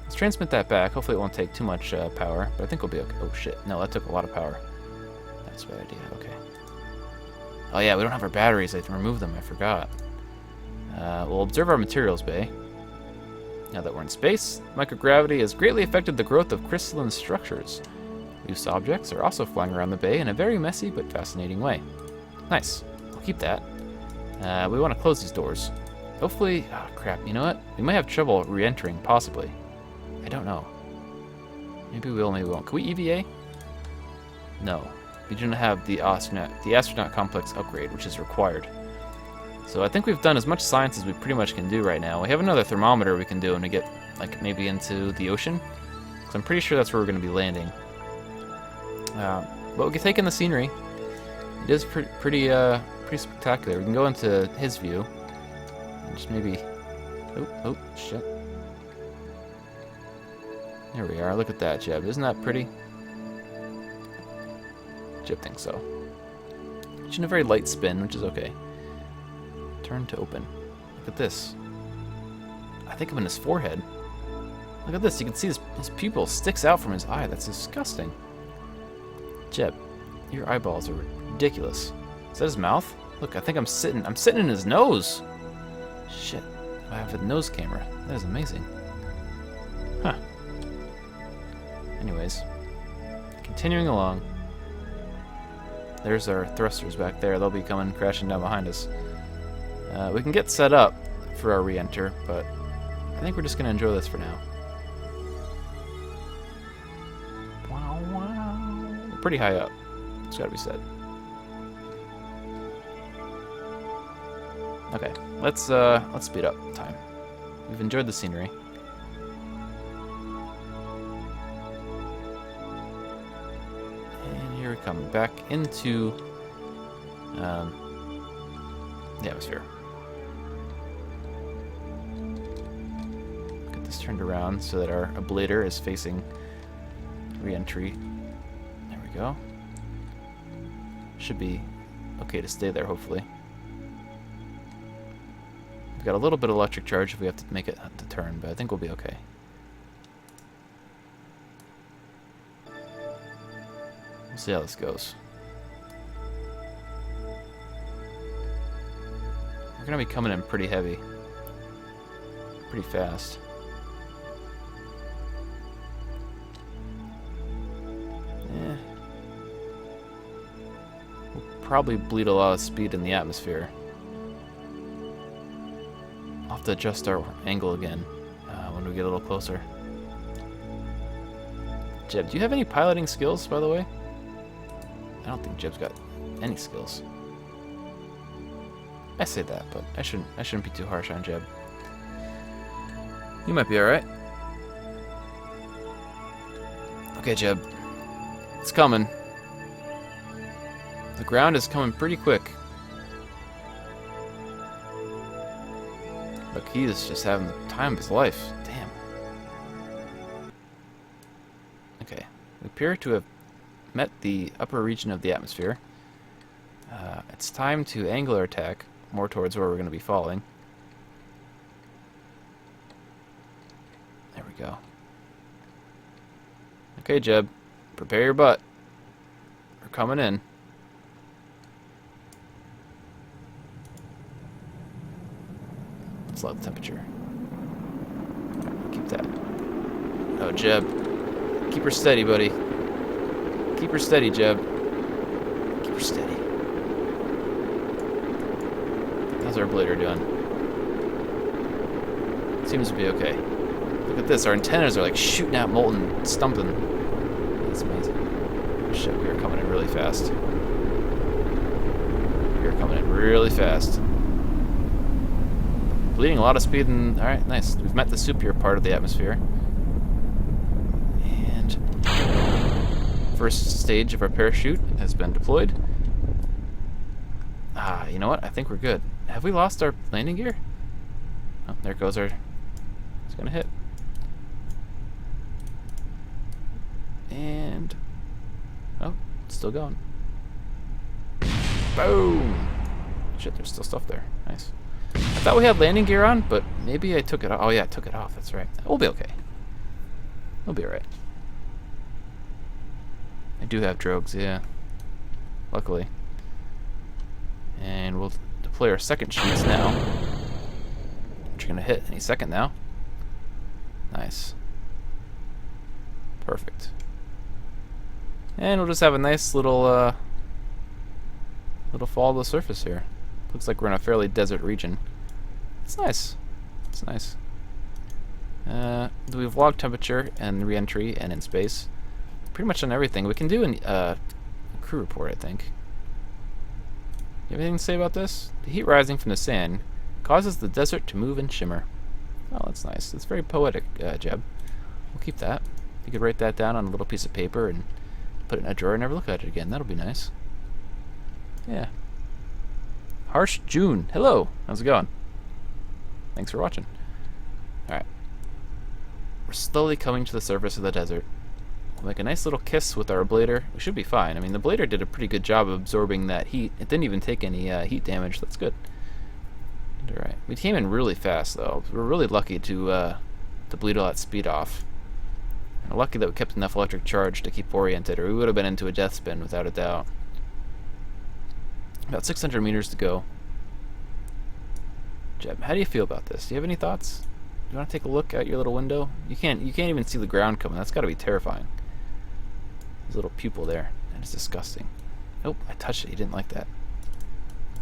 Let's transmit that back. Hopefully it won't take too much power, but I think we'll be okay. Oh, shit. No, that took a lot of power. That's a bad idea. Okay. Oh, yeah, we don't have our batteries. I have to remove them. I forgot. We'll observe our materials bay. Now that we're in space, microgravity has greatly affected the growth of crystalline structures. Loose objects are also flying around the bay in a very messy but fascinating way. Nice. I'll keep that. We want to close these doors. Hopefully... Oh, crap. You know what? We might have trouble re-entering, possibly. I don't know. Maybe we will, maybe we won't. Can we EVA? No. We do not have the astronaut complex upgrade, which is required. So I think we've done as much science as we pretty much can do right now. We have another thermometer we can do and to get, like, maybe into the ocean. So I'm pretty sure that's where we're going to be landing. But we can take in the scenery. It is pretty spectacular. We can go into his view. And just maybe... Oh, shit. There we are. Look at that, Jeb. Isn't that pretty? Jeb thinks so. It's in a very light spin, which is okay. Turn to open. Look at this. I think I'm in his forehead. Look at this. You can see his pupil sticks out from his eye. That's disgusting. Jeb, your eyeballs are ridiculous. Is that his mouth? Look, I think I'm sitting in his nose. Shit. I have a nose camera. That is amazing. Huh. Anyways, continuing along. There's our thrusters back there. They'll be coming crashing down behind us. We can get set up for our re-enter, but I think we're just going to enjoy this for now. Wow, wow. We're pretty high up. It's got to be said. Okay, let's speed up time. We've enjoyed the scenery. And here we come back into the atmosphere. Get this turned around so that our ablator is facing re-entry. There we go. Should be okay to stay there, hopefully. We've got a little bit of electric charge if we have to make it to turn, but I think we'll be okay. We'll see how this goes. We're going to be coming in pretty heavy. Pretty fast. Yeah. We'll probably bleed a lot of speed in the atmosphere. I'll have to adjust our angle again when we get a little closer. Jeb, do you have any piloting skills, by the way? I don't think Jeb's got any skills. I say that, but I shouldn't be too harsh on Jeb. You might be alright. Okay, Jeb. It's coming. The ground is coming pretty quick. Look, he is just having the time of his life. Damn. Okay. We appear to have met the upper region of the atmosphere. It's time to angle our attack more towards where we're going to be falling. There we go. Okay, Jeb. Prepare your butt. We're coming in. Let's lower the temperature. Keep that. Oh, Jeb. Keep her steady, buddy. Keep her steady, Jeb. Keep her steady. How's our blader doing? Seems to be okay. Look at this. Our antennas are like shooting out molten something. That's amazing. Shit, we are coming in really fast. We are coming in really fast. Bleeding a lot of speed and... Alright, nice. We've met the superior part of the atmosphere. And... first stage of our parachute has been deployed. Ah, you know what? I think we're good. Have we lost our landing gear? Oh, there goes our... It's gonna hit. And... Oh, it's still going. Boom! Shit, there's still stuff there. Nice. I thought we had landing gear on, but maybe I took it off. Oh yeah, I took it off. That's right. We'll be okay. We'll be alright. I do have drogues, yeah. Luckily. And we'll deploy our second sheets now. Which are going to hit any second now. Nice. Perfect. And we'll just have a nice little fall to the surface here. Looks like we're in a fairly desert region. It's nice. It's nice. We have log temperature and re-entry and in space. Pretty much on everything. We can do a crew report, I think. You have anything to say about this? The heat rising from the sand causes the desert to move and shimmer. Oh, that's nice. That's very poetic, Jeb. We'll keep that. You could write that down on a little piece of paper and put it in a drawer and never look at it again. That'll be nice. Yeah. Harsh June. Hello. How's it going? Thanks for watching. Alright. We're slowly coming to the surface of the desert. We'll make a nice little kiss with our ablator. We should be fine. I mean, the ablator did a pretty good job of absorbing that heat. It didn't even take any heat damage. That's good. Alright. We came in really fast, though. We're really lucky to bleed all that speed off. And lucky that we kept enough electric charge to keep oriented, or we would have been into a death spin without a doubt. About 600 meters to go. Jeb, how do you feel about this? Do you have any thoughts? Do you want to take a look out your little window? You can't even see the ground coming. That's got to be terrifying. His little pupil there. That is disgusting. Nope, I touched it. He didn't like that.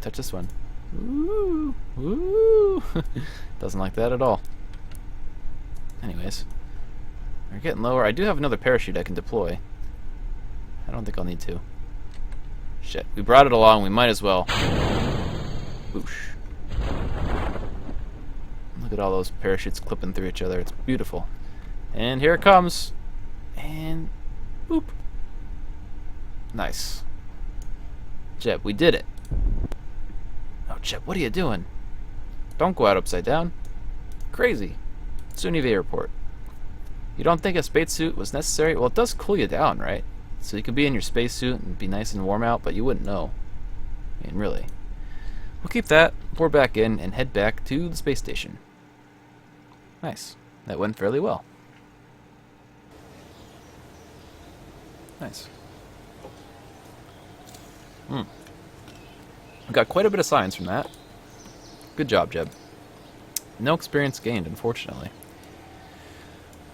Touch this one. Ooh, ooh. Doesn't like that at all. Anyways, we're getting lower. I do have another parachute I can deploy. I don't think I'll need to. Shit, we brought it along. We might as well. Whoosh. Look at all those parachutes clipping through each other. It's beautiful. And here it comes. And boop. Nice. Jeb, we did it. Oh, Jeb, what are you doing? Don't go out upside down. Crazy. Sunnive Airport. You don't think a spacesuit was necessary? Well, it does cool you down, right? So you could be in your spacesuit and be nice and warm out, but you wouldn't know. I mean, really. We'll keep that, pour back in, and head back to the space station. Nice. That went fairly well. Nice. We got quite a bit of science from that. Good job, Jeb. No experience gained, unfortunately.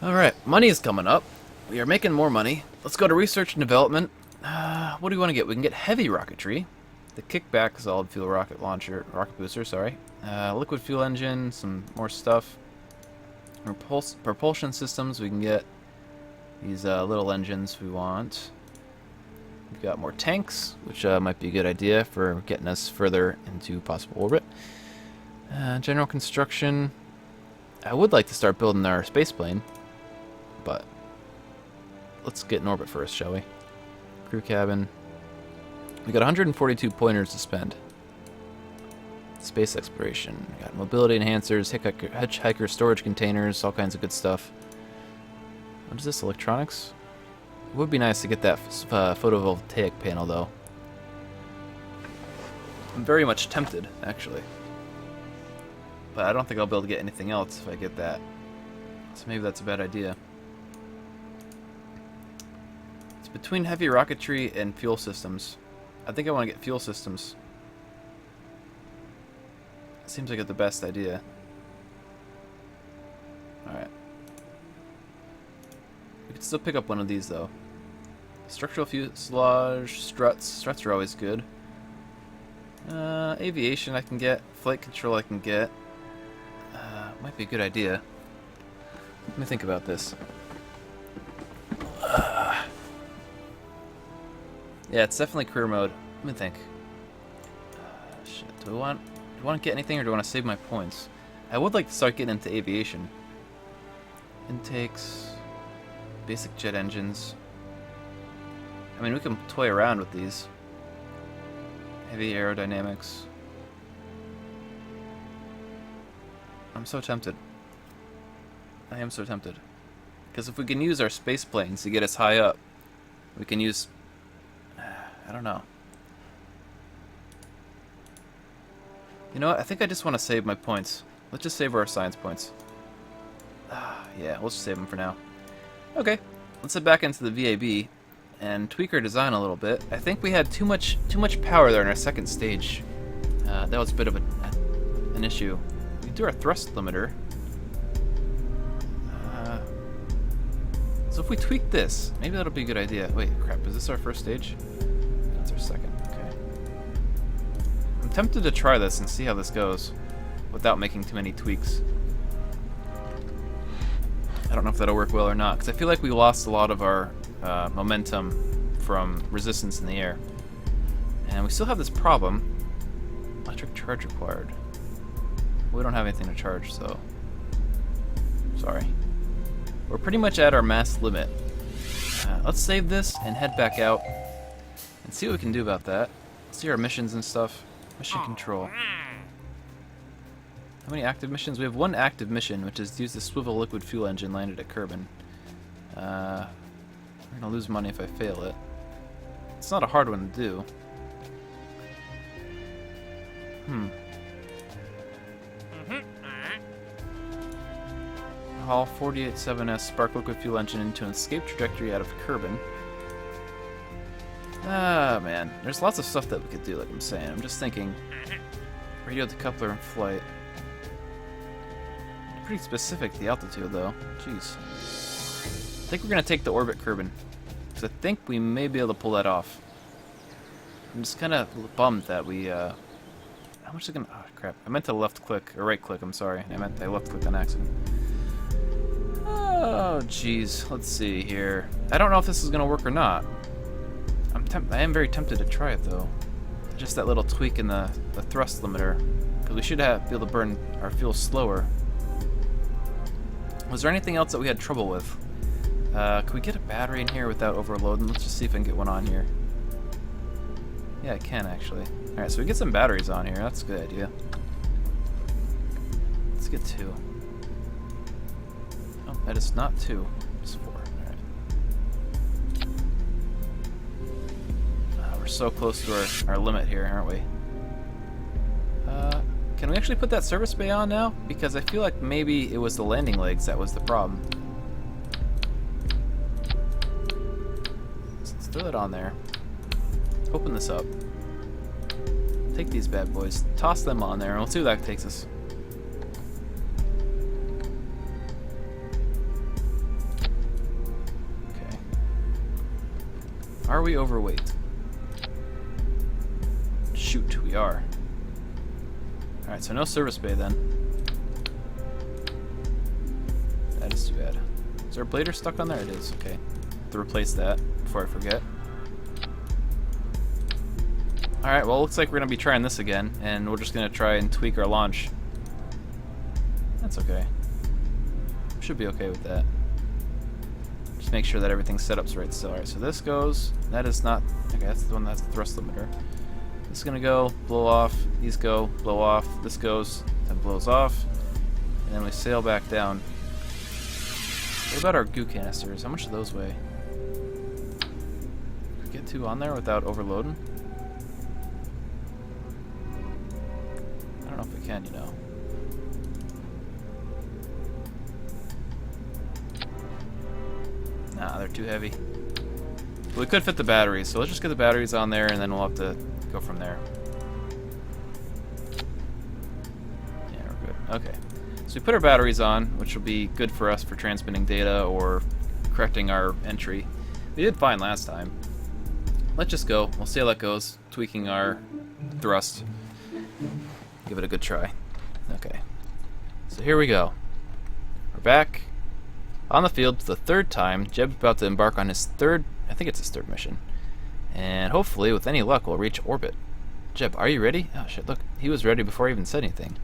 Alright, money is coming up. We are making more money. Let's go to research and development. What do we want to get? We can get heavy rocketry. The kickback solid fuel rocket launcher, rocket booster, sorry. Liquid fuel engine, some more stuff. Propulsion systems, we can get these little engines we want. We've got more tanks, which might be a good idea for getting us further into possible orbit. General construction. I would like to start building our space plane, but let's get in orbit first, shall we? Crew cabin. We got 142 pointers to spend. Space exploration. We got mobility enhancers, hitchhiker storage containers, all kinds of good stuff. What is this? Electronics? It would be nice to get that photovoltaic panel, though. I'm very much tempted, actually. But I don't think I'll be able to get anything else if I get that. So maybe that's a bad idea. It's between heavy rocketry and fuel systems. I think I want to get fuel systems. Seems like it's the best idea. Alright. We could still pick up one of these, though. Structural fuselage, struts. Struts are always good. Aviation I can get. Flight control I can get. Might be a good idea. Let me think about this. Yeah, it's definitely career mode. Let me think. Shit, do I want to get anything, or do I want to save my points? I would like to start getting into aviation. Intakes, basic jet engines. I mean, we can toy around with these. Heavy aerodynamics. I'm so tempted. I am so tempted. Because if we can use our space planes to get us high up, we can use... I don't know. You know what? I think I just want to save my points. Let's just save our science points. Yeah, we'll just save them for now. Okay, let's head back into the VAB and tweak our design a little bit. I think we had too much power there in our second stage. That was a bit of an issue. We can do our thrust limiter. So if we tweak this, maybe that'll be a good idea. Wait, crap, is this our first stage? That's our second, okay. I'm tempted to try this and see how this goes without making too many tweaks. I don't know if that'll work well or not, because I feel like we lost a lot of our momentum from resistance in the air. And we still have this problem. Electric charge required. We don't have anything to charge, so... sorry. We're pretty much at our mass limit. Let's save this and head back out and see what we can do about that. See our missions and stuff. Mission control. How many active missions? We have one active mission, which is to use the swivel liquid fuel engine landed at Kerbal. We're gonna lose money if I fail it. It's not a hard one to do. Haul 48-7S spark liquid fuel engine into an escape trajectory out of Kerbal. Ah, man. There's lots of stuff that we could do, like I'm saying. I'm just thinking. Radio decoupler in flight. Pretty specific, the altitude, though. Jeez. I think we're going to take the orbit Kerbal, because I think we may be able to pull that off. I'm just kind of bummed that we, how much is it going to... oh, crap. I meant to left click, or right click, I'm sorry. I left click on accident. Oh, jeez. Let's see here. I don't know if this is going to work or not. I am very tempted to try it, though. Just that little tweak in the thrust limiter, because we should be able to burn our fuel slower. Was there anything else that we had trouble with? Can we get a battery in here without overloading? Let's just see if I can get one on here. Yeah, I can, actually. Alright, so we get some batteries on here. That's a good idea. Let's get 2. Oh, that is not 2. It's 4. Alright. We're so close to our limit here, aren't we? Can we actually put that service bay on now? Because I feel like maybe it was the landing legs that was the problem. So let's throw it on there. Open this up. Take these bad boys. Toss them on there, and we'll see where that takes us. Okay. Are we overweight? Shoot, we are. Alright, so no service bay then. That is too bad. Is there a blader stuck on there? It is, okay. Have to replace that before I forget. Alright, well, it looks like we're going to be trying this again, and we're just going to try and tweak our launch. That's okay. Should be okay with that. Just make sure that everything's set up right still. Alright, so this goes. That is not... okay, that's the one that's the thrust limiter. This is gonna go, blow off, these go, blow off, this goes, and blows off, and then we sail back down. What about our goo canisters? How much do those weigh? Can we get 2 on there without overloading? I don't know if we can, you know. Nah, they're too heavy. But we could fit the batteries, so let's just get the batteries on there, and then we'll have to go from there. Yeah, we're good. Okay. So we put our batteries on, which will be good for us for transmitting data or correcting our entry. We did fine last time. Let's just go. We'll see how that goes. Tweaking our thrust. Give it a good try. Okay. So here we go. We're back on the field for the 3rd time. Jeb's about to embark on his 3rd, I think it's his 3rd mission. And hopefully, with any luck, we'll reach orbit. Jeb, are you ready? Oh shit, look. He was ready before I even said anything.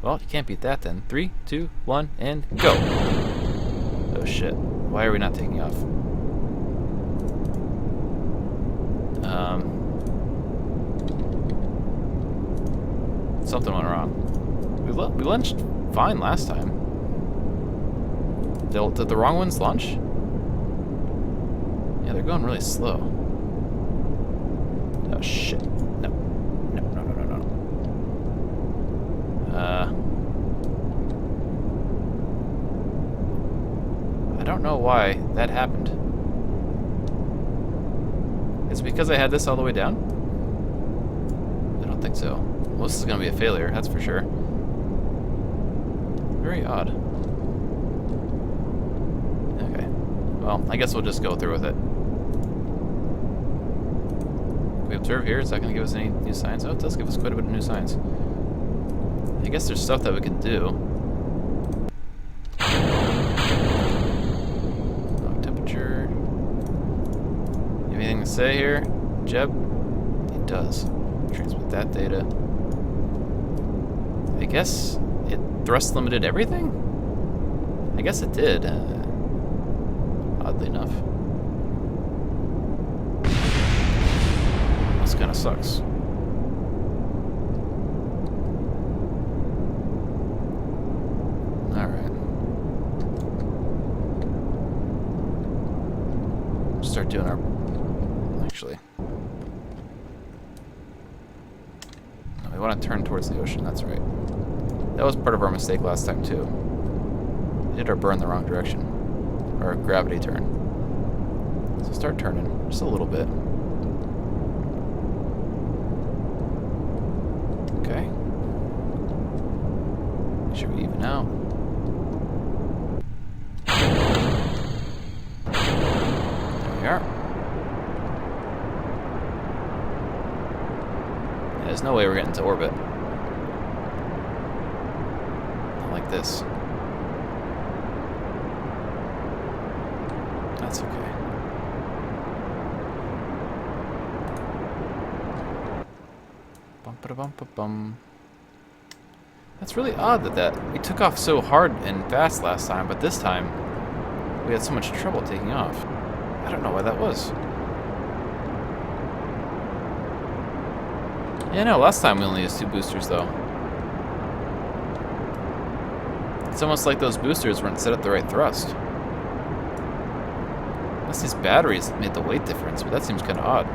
Well, you can't beat that then. 3, 2, 1, and go! Oh shit. Why are we not taking off? Something went wrong. We launched fine last time. Did the wrong ones launch? Yeah, they're going really slow. Oh shit. No. No. I don't know why that happened. Is it because I had this all the way down? I don't think so. Well, this is going to be a failure, that's for sure. Very odd. Okay. Well, I guess we'll just go through with it. Can we observe here? Is that going to give us any new signs? Oh, it does give us quite a bit of new signs. I guess there's stuff that we can do. Oh, temperature. You have anything to say here, Jeb? It does. Transmit that data. I guess it thrust limited everything? I guess it did. Oddly enough. This kind of sucks. Start doing our... Actually... No, we want to turn towards the ocean, that's right. That was part of our mistake last time, too. We did our burn the wrong direction. Or gravity turn. So start turning, just a little bit. Okay. Make sure we even out. There's no way we're getting into orbit. Not like this. That's okay. Bum-ba-da-bum-ba-bum. That's really odd that we took off so hard and fast last time, but this time we had so much trouble taking off. I don't know why that was. Yeah, no, last time we only used 2 boosters, though. It's almost like those boosters weren't set at the right thrust. Unless these batteries made the weight difference, but that seems kind of odd.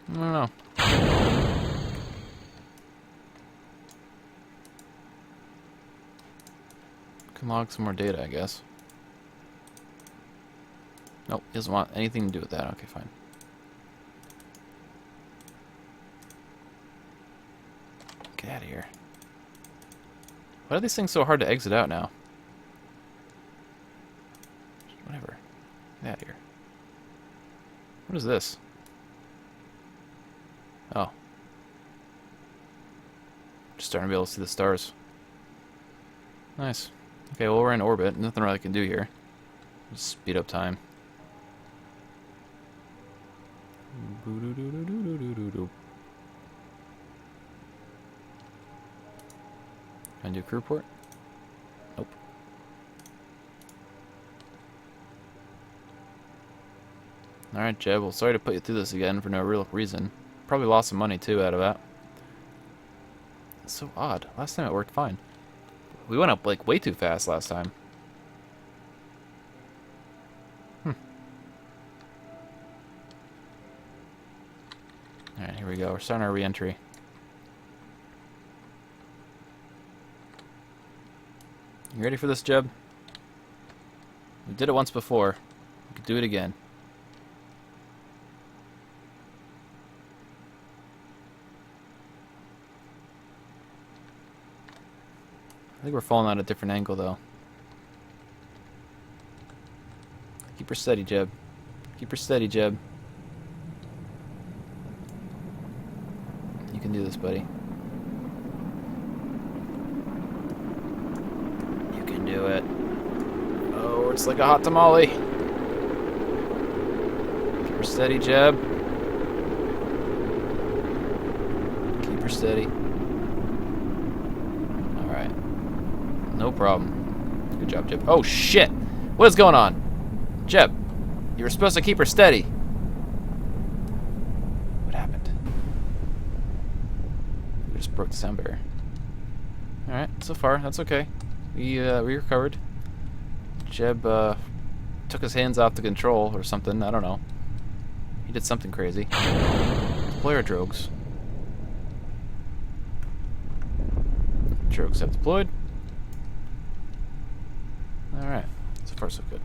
I don't know. Can log some more data, I guess. Nope, he doesn't want anything to do with that. Okay, fine. Get out of here. Why are these things so hard to exit out now? Whatever. Get out of here. What is this? Oh. Just starting to be able to see the stars. Nice. Okay, well, we're in orbit. Nothing really I can do here. Just speed up time. Can I do crew port? Nope. Alright, Jeb. Well, sorry to put you through this again for no real reason. Probably lost some money, too, out of that. It's so odd. Last time it worked fine. We went up, like, way too fast last time. Alright, here we go. We're starting our re-entry. You ready for this, Jeb? We did it once before. We could do it again. I think we're falling at a different angle, though. Keep her steady, Jeb. Keep her steady, Jeb. You can do this, buddy. You can do it. Oh, it's like a hot tamale. Keep her steady, Jeb. Keep her steady. No problem. Good job, Jeb. Oh, shit! What is going on? Jeb, you were supposed to keep her steady. What happened? We just broke the sound barrier. Alright, so far, that's okay. We recovered. Jeb, took his hands off the control or something. I don't know. He did something crazy. Deploy our drogues. Drogues have deployed. Alright. So far, so good.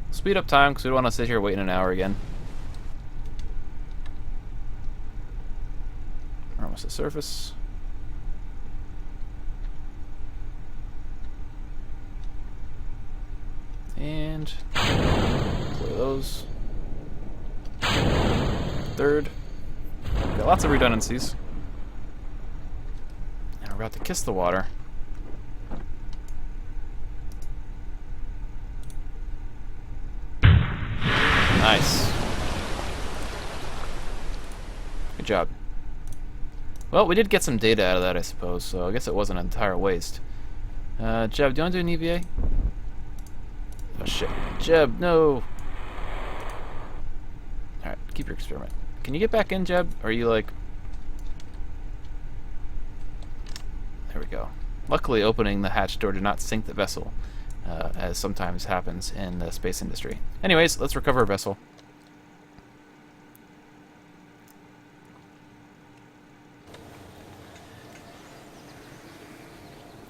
Speed up time because we don't want to sit here waiting an hour again. We're almost at surface. And deploy those. Third. Got lots of redundancies. And we're about to kiss the water. Nice. Good job. Well, we did get some data out of that, I suppose, so I guess it wasn't an entire waste. Jeb, do you want to do an EVA? Oh shit. Jeb, no! Alright, keep your experiment. Can you get back in, Jeb? Or are you like... There we go. Luckily, opening the hatch door did not sink the vessel, as sometimes happens in the space industry. Anyways, let's recover our vessel.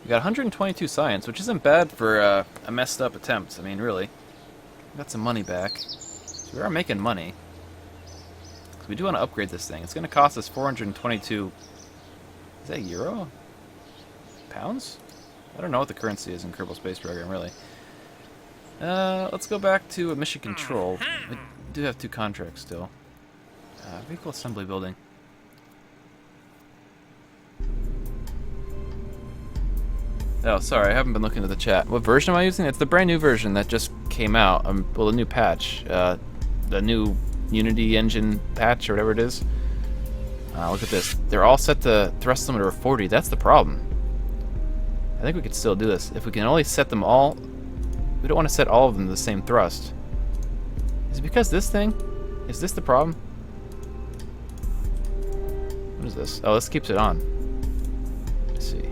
We got 122 science, which isn't bad for a messed up attempt. I mean, really. We got some money back. So we are making money. So we do want to upgrade this thing. It's going to cost us 422... Is that euro? Pounds? I don't know what the currency is in Kerbal Space Program, really. Let's go back to mission control. We do have 2 contracts still. Vehicle assembly building. Oh, sorry, I haven't been looking at the chat. What version am I using? It's the brand new version that just came out. Well, the new patch. The new Unity engine patch, or whatever it is. Look at this. They're all set to thrust limiter of 40. That's the problem. I think we could still do this. If we can only set them all... We don't want to set all of them to the same thrust. Is it because this thing? Is this the problem? What is this? Oh, this keeps it on. Let's see.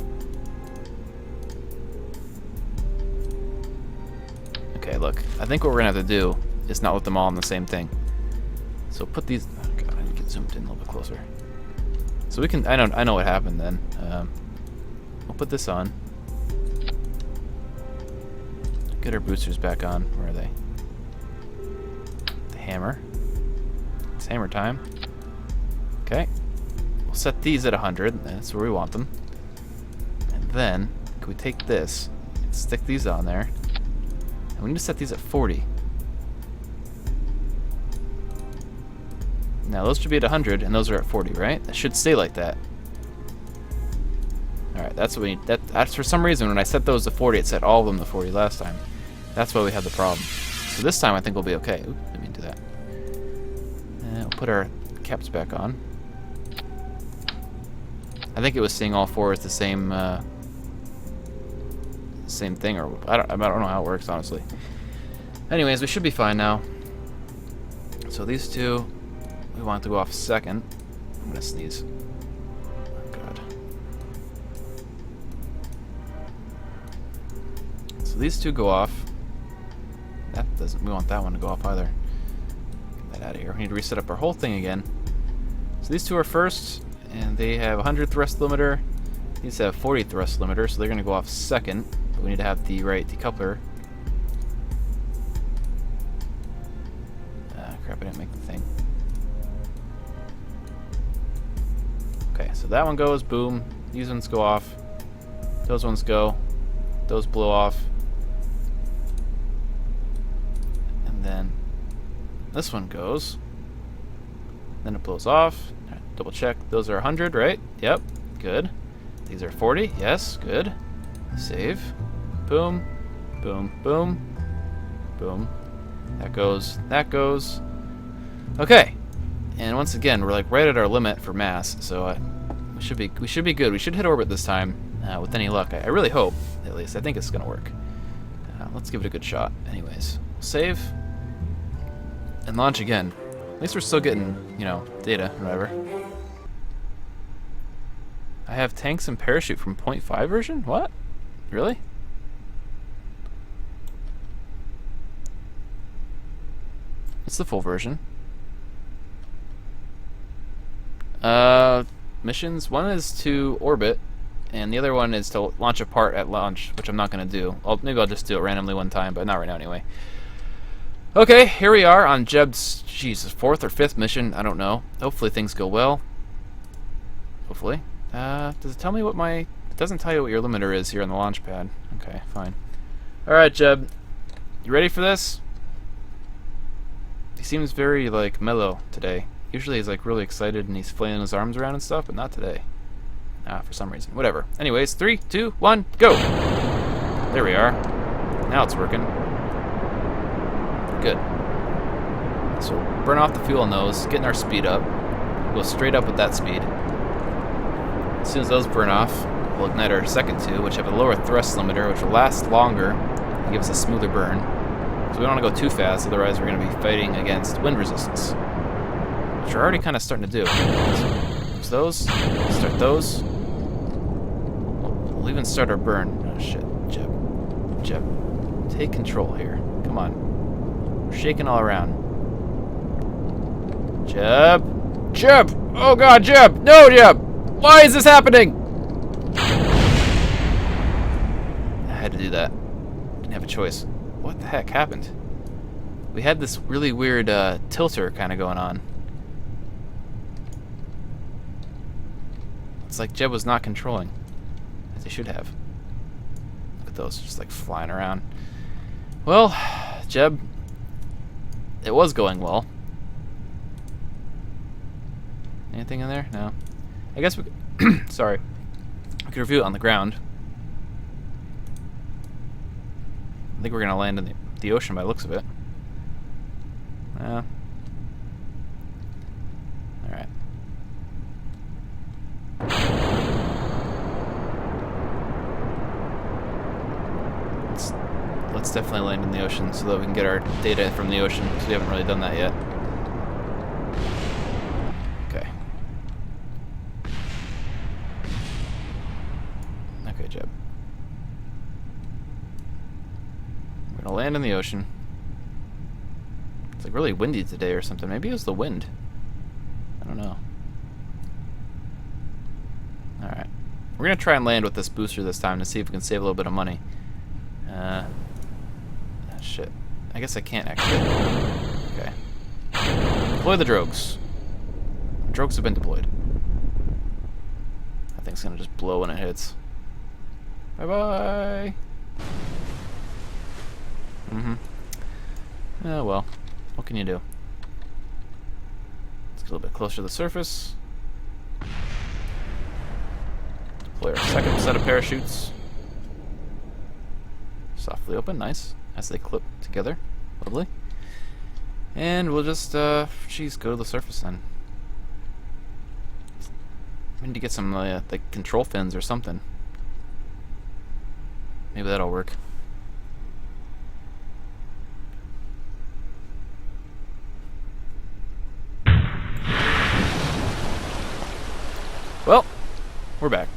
Okay, look. I think what we're going to have to do is not let them all on the same thing. So put these... Oh God, I need to get zoomed in a little bit closer. So we can... I know what happened then. We'll put this on. Get our boosters back on. Where are they? The hammer. It's hammer time. Okay. We'll set these at 100. That's where we want them. And then, can we take this and stick these on there? And we need to set these at 40. Now those should be at 100, and those are at 40, right? That should stay like that. Alright, that's what we need. That's for some reason, when I set those to 40, it set all of them to 40 last time. That's why we had the problem. So this time I think we'll be okay. Oop, didn't mean to do that. And we'll put our caps back on. I think it was seeing all 4 as the same same thing, or I don't know how it works, honestly. Anyways, we should be fine now. So these 2, we want to go off second. I'm gonna sneeze. Oh God. So these 2 go off. That doesn't. We want that one to go off either. Get that out of here. We need to reset up our whole thing again. So these 2 are first, and they have 100 thrust limiter. These have 40 thrust limiter, so they're going to go off second. But we need to have the right decoupler. Crap! I didn't make the thing. Okay, so that one goes. Boom. These ones go off. Those ones go. Those blow off. Then this one goes. Then it blows off. Right, double check. Those are 100, right? Yep. Good. These are 40. Yes. Good. Save. Boom. Boom. Boom. Boom. That goes. That goes. Okay. And once again, we're like right at our limit for mass. So we should be good. We should hit orbit this time with any luck. I really hope. At least I think it's gonna work. Let's give it a good shot. Anyways, save. And launch again. At least we're still getting, you know, data, whatever. I have tanks and parachute from 0.5 version? What? Really? It's the full version. Missions. One is to orbit, and the other one is to launch a part at launch, which I'm not going to do. Maybe I'll just do it randomly one time, but not right now anyway. Okay, here we are on Jeb's, Jesus, 4th or 5th mission. I don't know. Hopefully things go well. Hopefully. Does it tell me what my... It doesn't tell you what your limiter is here on the launch pad. Okay, fine. Alright, Jeb. You ready for this? He seems very, like, mellow today. Usually he's, like, really excited and he's flailing his arms around and stuff, but not today. For some reason. Whatever. Anyways, 3, 2, 1, go! There we are. Now it's working. Good. So, burn off the fuel on those, getting our speed up. Go straight up with that speed. As soon as those burn off, we'll ignite our second two, which have a lower thrust limiter, which will last longer and give us a smoother burn. So we don't want to go too fast, otherwise we're going to be fighting against wind resistance, which we're already kind of starting to do. Use those. Start those. We'll even start our burn. Oh shit, Jeb. Jeb, take control here. Come on. We're shaking all around. Jeb! Jeb! Oh god, Jeb! No, Jeb! Why is this happening? I had to do that. Didn't have a choice. What the heck happened? We had this really weird tilter kind of going on. It's like Jeb was not controlling, as he should have. Look at those, just like flying around. Well, Jeb, it was going well. Anything in there? No. I guess we could sorry. We could review it on the ground. I think we're gonna land in the ocean by the looks of it. Yeah. Alright. Let's definitely land in the ocean so that we can get our data from the ocean, because we haven't really done that yet. Okay. Okay, Jeb. We're gonna land in the ocean. It's like really windy today or something. Maybe it was the wind. I don't know. Alright. We're gonna try and land with this booster this time to see if we can save a little bit of money. Shit. I guess I can't actually. Okay. Deploy the drogues. The drogues have been deployed. That thing's gonna just blow when it hits. Bye-bye! Oh well. What can you do? Let's get a little bit closer to the surface. Deploy our second set of parachutes. Softly open, nice. As they clip together. Lovely. And we'll just, go to the surface then. We need to get some, like, control fins or something. Maybe that'll work. Well, we're back.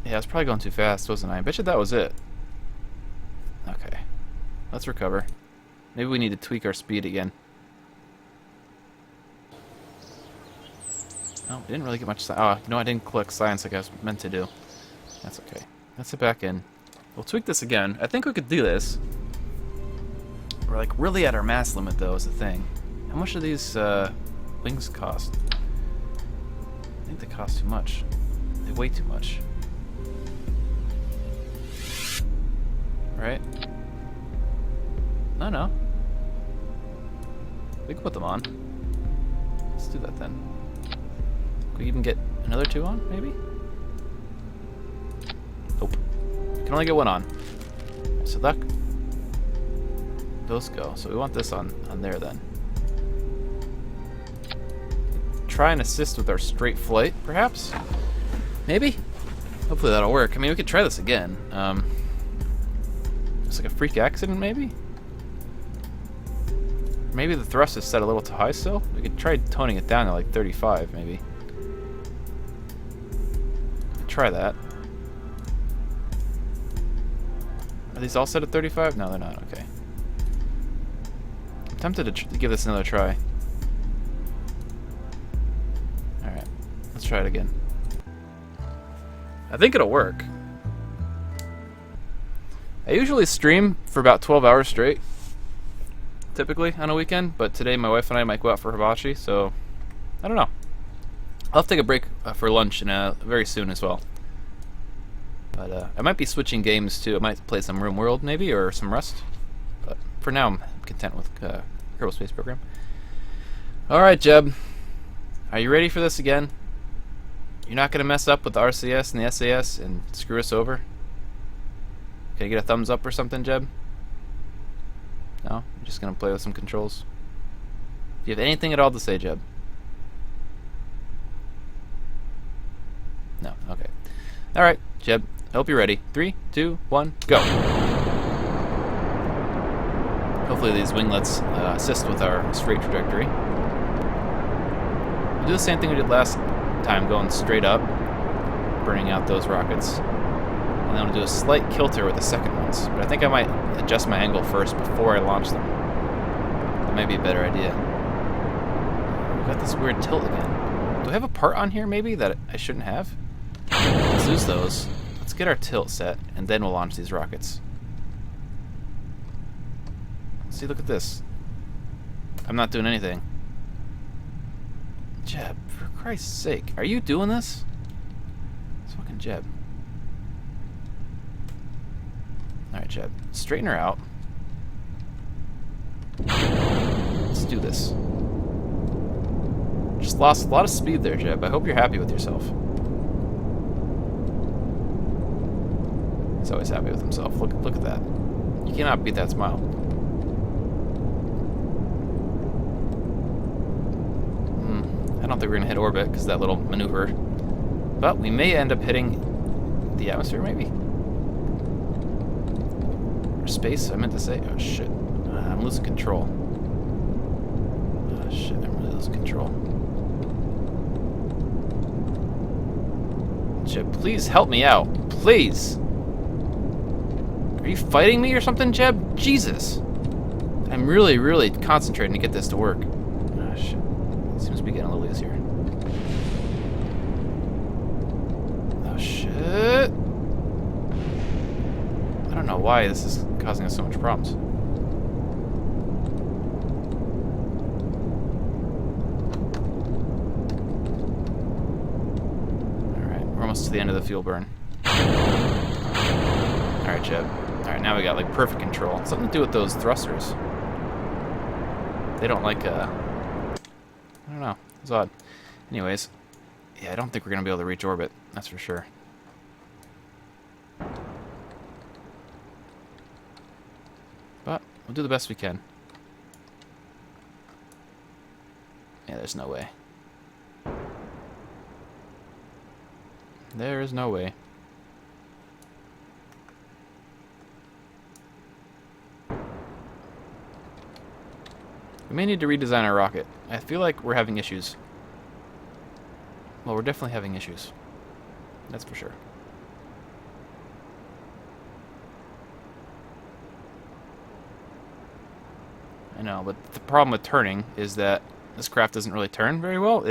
Yeah, I was probably going too fast, wasn't I? I bet you that was it. Okay. Let's recover. Maybe we need to tweak our speed again. Oh, we didn't really get much science. Oh, no, I didn't collect science like I was meant to do. That's okay. Let's sit back in. We'll tweak this again. I think we could do this. We're like really at our mass limit though is the thing. How much do these wings cost? I think they cost too much. They weigh too much. Right? No. We can put them on. Let's do that then. Could we even get another two on, maybe? Nope. We can only get one on. So that... those go. So we want this on there then. Try and assist with our straight flight, perhaps? Maybe? Hopefully that'll work. I mean, we could try this again. It's like a freak accident, maybe? Maybe the thrust is set a little too high still? We could try toning it down to like 35, maybe. Try that. Are these all set at 35? No, they're not. Okay. I'm tempted to give this another try. Alright, let's try it again. I think it'll work. I usually stream for about 12 hours straight, typically on a weekend, but today my wife and I might go out for hibachi, so I don't know. I'll have to take a break for lunch very soon as well. But I might be switching games too. I might play some RimWorld maybe, or some Rust. But for now, I'm content with Kerbal Space Program. Alright, Jeb. Are you ready for this again? You're not going to mess up with the RCS and the SAS and screw us over? Can I get a thumbs up or something, Jeb? No? I'm just going to play with some controls. Do you have anything at all to say, Jeb? No? Okay. Alright, Jeb. I hope you're ready. 3, 2, 1, go! Hopefully these winglets assist with our straight trajectory. We'll do the same thing we did last time, going straight up, burning out those rockets. And then we'll do a slight kilter with the second ones. But I think I might adjust my angle first before I launch them. That might be a better idea. We've got this weird tilt again. Do I have a part on here maybe that I shouldn't have? Let's use those. Let's get our tilt set, and then we'll launch these rockets. See, look at this. I'm not doing anything. Jeb, for Christ's sake, are you doing this? It's fucking Jeb. Alright, Jeb. Straighten her out. Let's do this. Just lost a lot of speed there, Jeb. I hope you're happy with yourself. He's always happy with himself. Look at that. You cannot beat that smile. I don't think we're going to hit orbit because of that little maneuver. But we may end up hitting the atmosphere, maybe? Or space, I meant to say. Oh, shit. I'm losing control. Oh, shit, I'm really losing control. Jeb, please help me out. Please! Are you fighting me or something, Jeb? Jesus! I'm really, really concentrating to get this to work. Oh, shit. Seems to be getting a little easier. Oh, shit! I don't know why this is causing us so much problems. Alright, we're almost to the end of the fuel burn. Alright, Jeb. Alright, now we got like perfect control. Something to do with those thrusters. They don't like I don't know. It's odd. Anyways, yeah, I don't think we're gonna be able to reach orbit. That's for sure. But we'll do the best we can. Yeah, there's no way. There is no way. We may need to redesign our rocket. I feel like we're having issues. Well, we're definitely having issues. That's for sure. I know, but the problem with turning is that this craft doesn't really turn very well.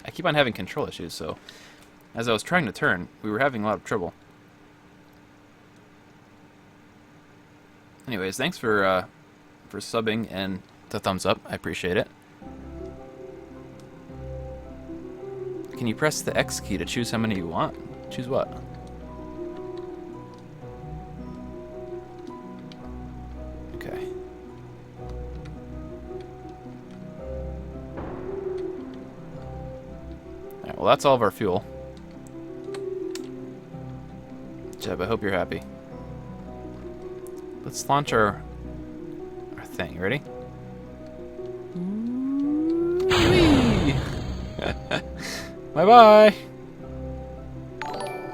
I keep on having control issues, so as I was trying to turn, we were having a lot of trouble. Anyways, thanks for subbing and the thumbs up. I appreciate it. Can you press the X key to choose how many you want? Choose what? Okay. Alright, well that's all of our fuel. Jeb, I hope you're happy. Let's launch our thing. You ready? Bye-bye!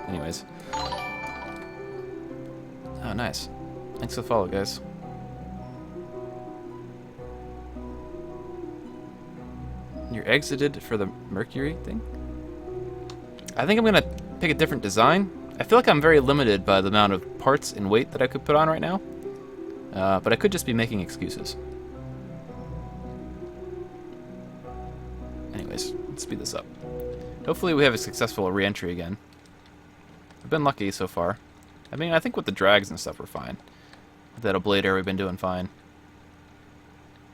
Anyways. Oh, nice. Thanks for the follow, guys. You're exited for the Mercury thing? I think I'm gonna pick a different design. I feel like I'm very limited by the amount of parts and weight that I could put on right now. But I could just be making excuses. Anyways, let's speed this up. Hopefully we have a successful re-entry again. I've been lucky so far. I mean, I think with the drags and stuff we're fine. With that ablator we've been doing fine.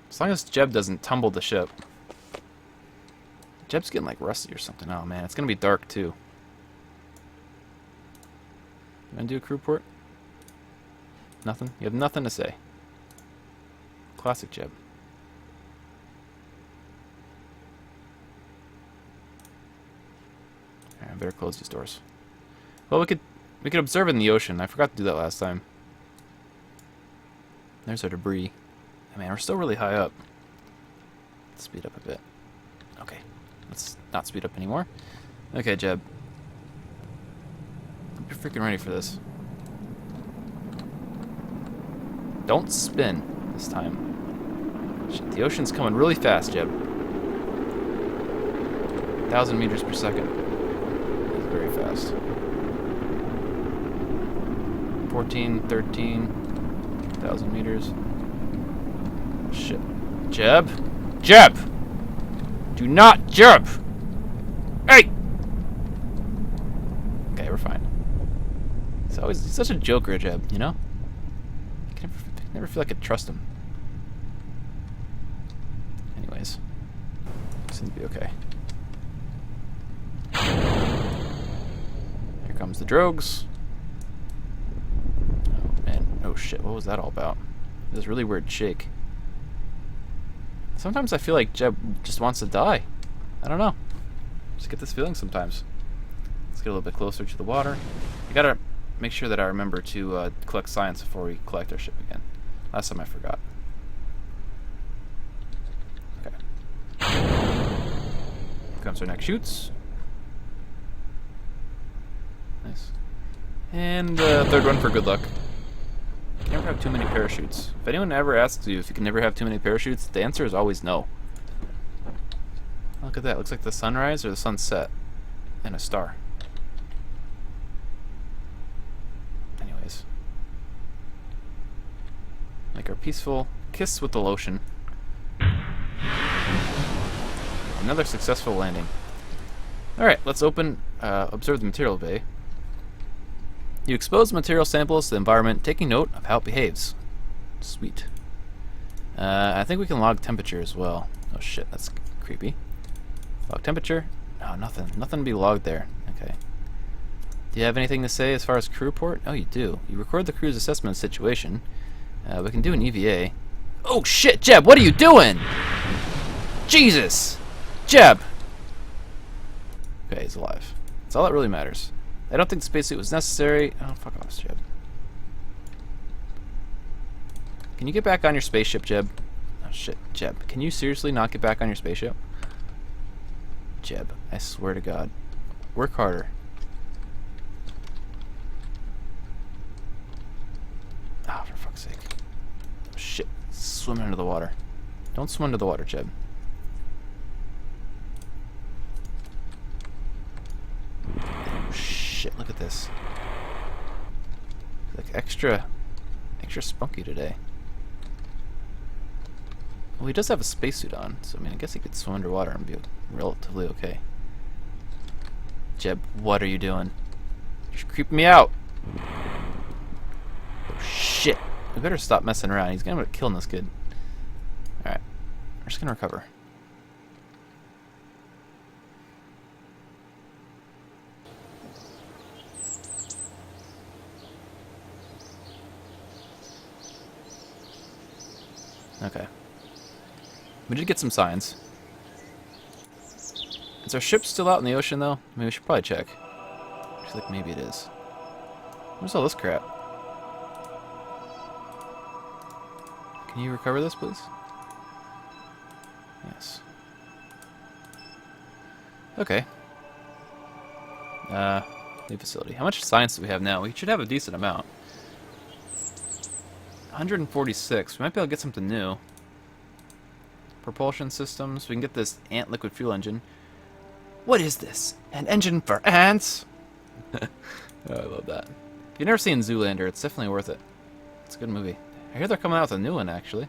As long as Jeb doesn't tumble the ship. Jeb's getting like rusty or something. Oh man, it's gonna be dark too. You wanna do a crew port? Nothing? You have nothing to say. Classic Jeb. Alright, I better close these doors. Well, we could observe it in the ocean. I forgot to do that last time. There's our debris. Oh, man, we're still really high up. Let's speed up a bit. Okay. Let's not speed up anymore. Okay, Jeb. I'm freaking ready for this. Don't spin this time. Shit, the ocean's coming really fast, Jeb. 1,000 meters per second. That's very fast. 14, 13, 1,000 meters. Oh, shit. Jeb? Jeb! Do not jump! Hey! Okay, we're fine. He's such a joker, Jeb, you know? I never feel like I could trust him. Anyways. Seems to be okay. Here comes the drogues. Oh, man. Oh, shit. What was that all about? This really weird shake. Sometimes I feel like Jeb just wants to die. I don't know. Just get this feeling sometimes. Let's get a little bit closer to the water. I gotta make sure that I remember to collect science before we collect our ship again. Last time I forgot. Okay. Here comes our next shoots. Nice. And third one for good luck. You never have too many parachutes. If anyone ever asks you if you can never have too many parachutes, the answer is always no. Look at that. Looks like the sunrise or the sunset and a star. Anyways. Make our peaceful kiss with the lotion. Another successful landing. Alright, let's observe the material bay. You expose material samples to the environment, taking note of how it behaves. Sweet. I think we can log temperature as well. Oh shit, that's creepy. Log temperature? No, nothing. Nothing to be logged there. Okay. Do you have anything to say as far as crew report? Oh, you do. You record the crew's assessment of the situation. We can do an EVA. Oh shit, Jeb, what are you doing? Jesus! Jeb! Okay, he's alive. That's all that really matters. I don't think the spacesuit was necessary. Oh, fuck off, Jeb. Can you get back on your spaceship, Jeb? Oh, shit. Jeb, can you seriously not get back on your spaceship? Jeb, I swear to God. Work harder. Ah, for fuck's sake. Oh, shit. Swim under the water. Don't swim under the water, Jeb. Shit, look at this. Like extra spunky today. Well, he does have a spacesuit on, so I mean, I guess he could swim underwater and be relatively okay. Jeb, what are you doing? You're creeping me out. Oh, shit. We better stop messing around. He's gonna end up killing this kid. Alright. We're just gonna recover. Okay. We did get some signs. Is our ship still out in the ocean, though? I mean, we should probably check. I feel like maybe it is. Where's all this crap? Can you recover this, please? Yes. Okay. New facility. How much science do we have now? We should have a decent amount. 146. We might be able to get something new. Propulsion systems. We can get this ant liquid fuel engine. What is this? An engine for ants? Oh, I love that. If you've never seen Zoolander, it's definitely worth it. It's a good movie. I hear they're coming out with a new one, actually.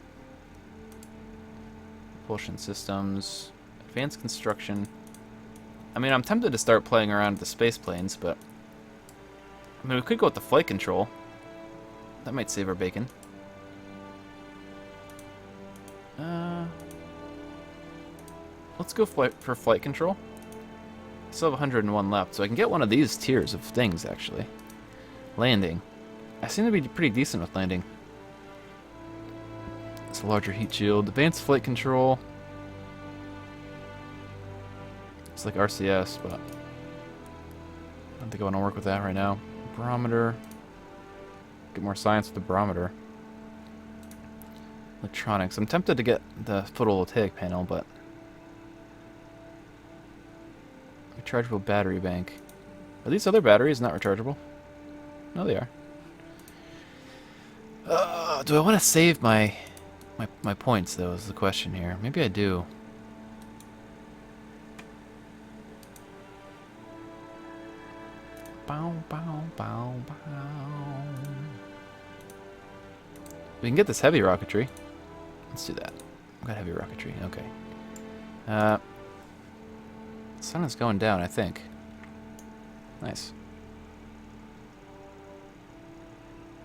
Propulsion systems. Advanced construction. I mean, I'm tempted to start playing around with the space planes, but... I mean, we could go with the flight control. That might save our bacon. Let's go for flight control. I still have 101 left, so I can get one of these tiers of things, actually. Landing. I seem to be pretty decent with landing. It's a larger heat shield. Advanced flight control. It's like RCS, but I don't think I want to work with that right now. Barometer. Get more science with the barometer. Electronics. I'm tempted to get the photovoltaic panel, but... Rechargeable battery bank. Are these other batteries not rechargeable? No, they are. Do I want to save my points, though, is the question here. Maybe I do. Bow, bow, bow, bow. We can get this heavy rocketry. Let's do that. I've got heavy rocketry. Okay. The sun is going down, I think. Nice.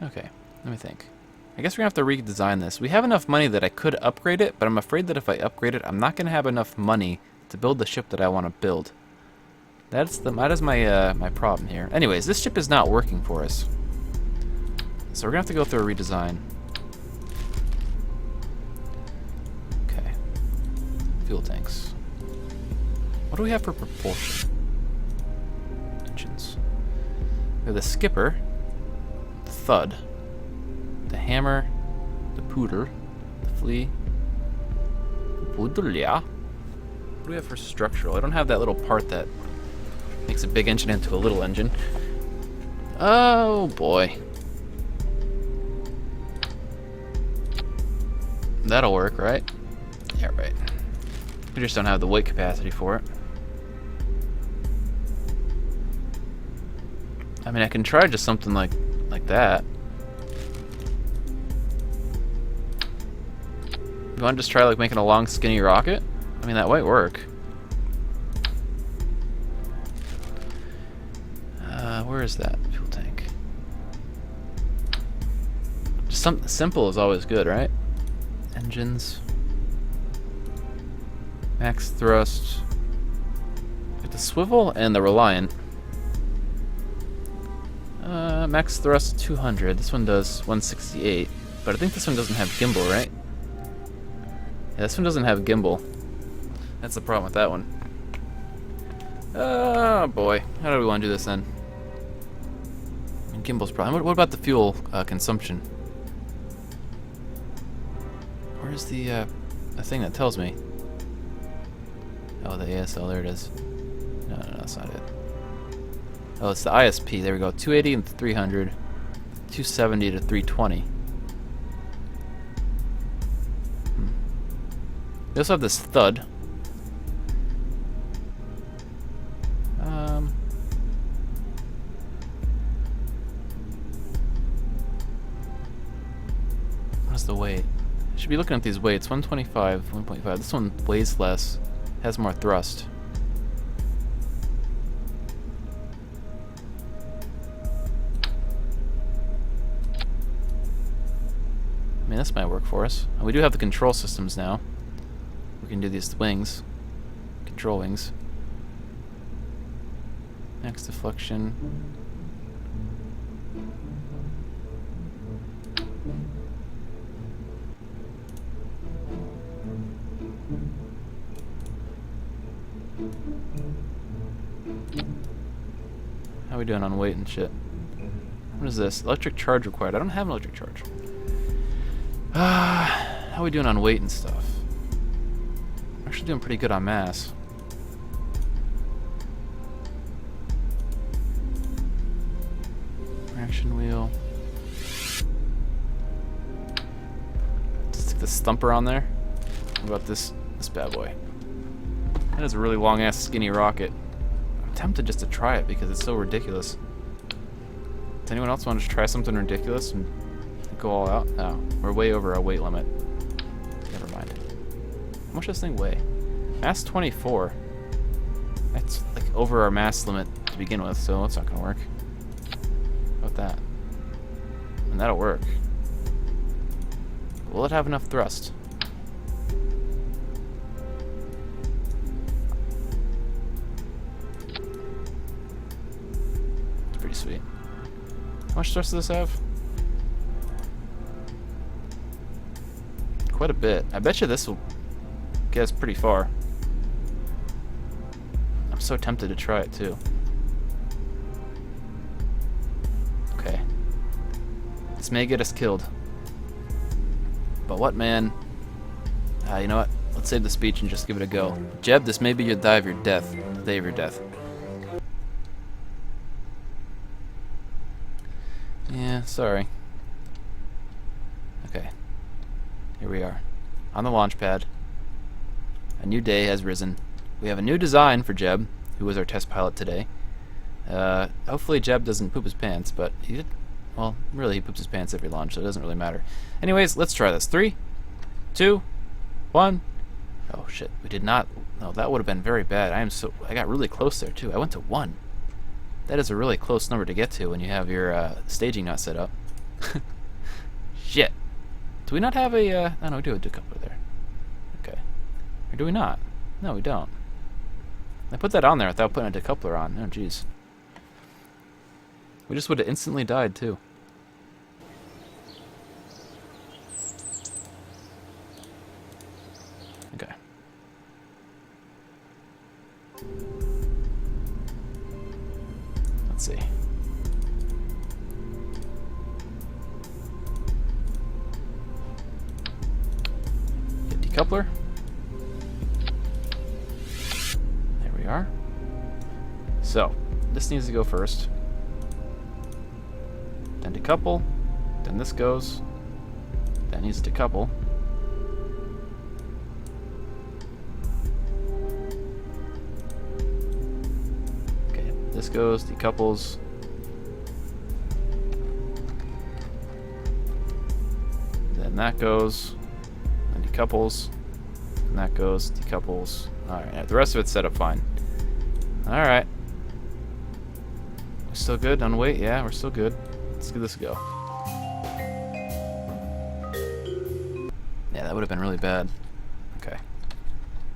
Okay, let me think. I guess we're going to have to redesign this. We have enough money that I could upgrade it, but I'm afraid that if I upgrade it, I'm not going to have enough money to build the ship that I want to build. That is my my problem here. Anyways, this ship is not working for us. So we're going to have to go through a redesign. Okay. Fuel tanks. What do we have for propulsion? Engines. We have the skipper, the thud, the hammer, the pooter, the flea, What do we have for structural? I don't have that little part that makes a big engine into a little engine. Oh boy. That'll work, right? Yeah, right. We just don't have the weight capacity for it. I mean, I can try just something like that. You want to just try like making a long, skinny rocket? I mean, that might work. Where is that fuel tank? Just something simple is always good, right? Engines. Max thrust. Get the swivel and the Reliant. Max thrust 200. This one does 168. But I think this one doesn't have gimbal, right? Yeah, this one doesn't have gimbal. That's the problem with that one. Oh boy. How do we want to do this then? I mean, gimbal's problem. What about the fuel consumption? Where's the thing that tells me? Oh, the ASL. There it is. No, that's not it. Oh, it's the ISP. There we go. 280 and 300. 270 to 320. We also have this thud. What's the weight? I should be looking at these weights. 125, 1.5. This one weighs less. Has more thrust. I mean, this might work for us. We do have the control systems now. We can do these wings. Control wings. Max deflection. How are we doing on weight and shit? What is this? Electric charge required. I don't have an electric charge. How are we doing on weight and stuff? We're actually doing pretty good on mass. Action wheel. Just stick the stumper on there. What about this bad boy? That is a really long ass skinny rocket. I'm tempted just to try it because it's so ridiculous. Does anyone else want to try something ridiculous and go all out? No, we're way over our weight limit. Never mind. How much does this thing weigh? Mass 24. That's like over our mass limit to begin with, so that's not gonna work. How about that? And that'll work. Will it have enough thrust? It's pretty sweet. How much thrust does this have? Quite a bit. I bet you this will get us pretty far. I'm so tempted to try it too. Okay. This may get us killed. But what, man? You know what? Let's save the speech and just give it a go. Jeb, this may be your day of your death. The day of your death. Yeah, sorry. Okay. Here we are. On the launch pad. A new day has risen. We have a new design for Jeb, who was our test pilot today. Hopefully Jeb doesn't poop his pants, but he did. Well, really, he poops his pants every launch, so it doesn't really matter. Anyways, let's try this. 3, 2, 1. Oh shit, we did not. No, that would have been very bad. I got really close there too. I went to 1. That is a really close number to get to when you have your staging not set up. Shit. Do we not have a? Oh no, we do have a decoupler there. Okay. Or do we not? No, we don't. I put that on there without putting a decoupler on. Oh jeez. We just would have instantly died too. Okay. Let's see. Get decoupler. There we are. So, this needs to go first. Then decouple. Then this goes. That needs to decouple. Okay, this goes, decouples. Then that goes. Then decouples. And that goes, decouples. Alright, the rest of it's set up fine. Alright. We're still good on weight? Yeah, we're still good. Let's give this a go. Yeah, that would have been really bad. Okay.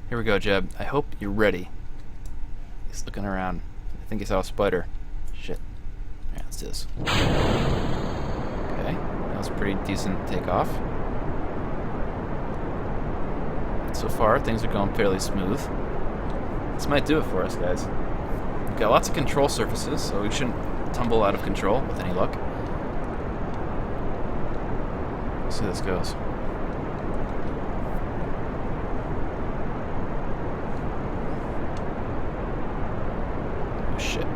Here we go, Jeb. I hope you're ready. He's looking around. I think he saw a spider. Shit. Yeah, let's do this. Okay. That was a pretty decent takeoff. So far, things are going fairly smooth. This might do it for us, guys. We've got lots of control surfaces, so we shouldn't tumble out of control with any luck. Let's see how this goes. Oh shit.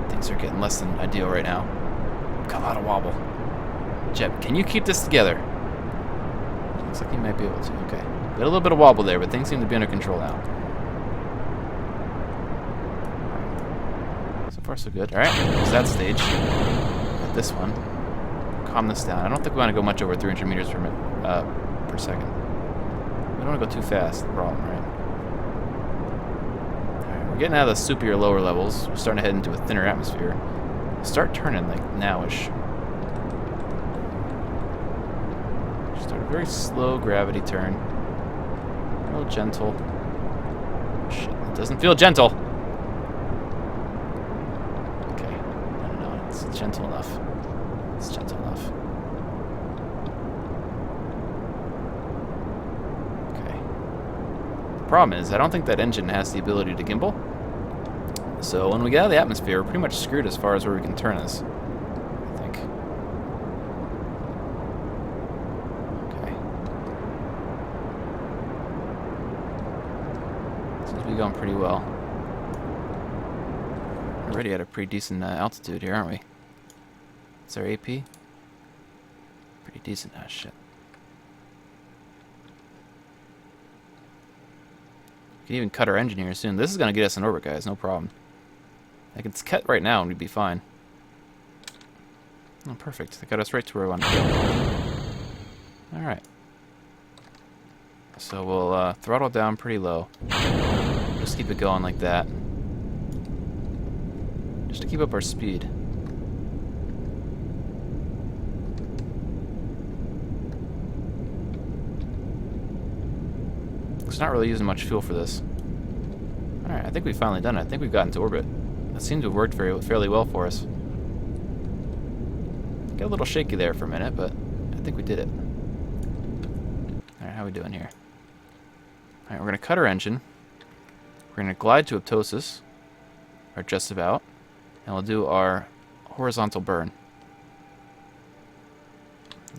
Things are getting less than ideal right now. Got a lot of wobble. Jeb, can you keep this together? Looks like you might be able to. Okay. Got a little bit of wobble there, but things seem to be under control now. So far, so good. Alright, there's that stage. Got this one. Calm this down. I don't think we want to go much over 300 meters per second. We don't want to go too fast, the problem, right? Alright, we're getting out of the soupier lower levels. We're starting to head into a thinner atmosphere. Start turning, like, nowish. Start a very slow gravity turn. Real gentle. Shit, it doesn't feel gentle! Okay, I don't know, it's gentle enough. It's gentle enough. Okay. The problem is, I don't think that engine has the ability to gimbal. So when we get out of the atmosphere, we're pretty much screwed as far as where we can turn this. I think. Okay. Seems to be going pretty well. We're already at a pretty decent altitude here, aren't we? Is our AP? Pretty decent. Ah, shit. We can even cut our engine here soon. This is going to get us in orbit, guys. No problem. I can cut right now and we'd be fine. Oh, perfect. That got us right to where we want to go. Alright. So we'll throttle down pretty low. Just keep it going like that. Just to keep up our speed. It's not really using much fuel for this. Alright, I think we've finally done it. I think we've gotten to orbit. That seemed to have worked fairly well for us. Got a little shaky there for a minute, but I think we did it. Alright, how are we doing here? Alright, we're going to cut our engine. We're going to glide to apoptosis, or just about, and we'll do our horizontal burn.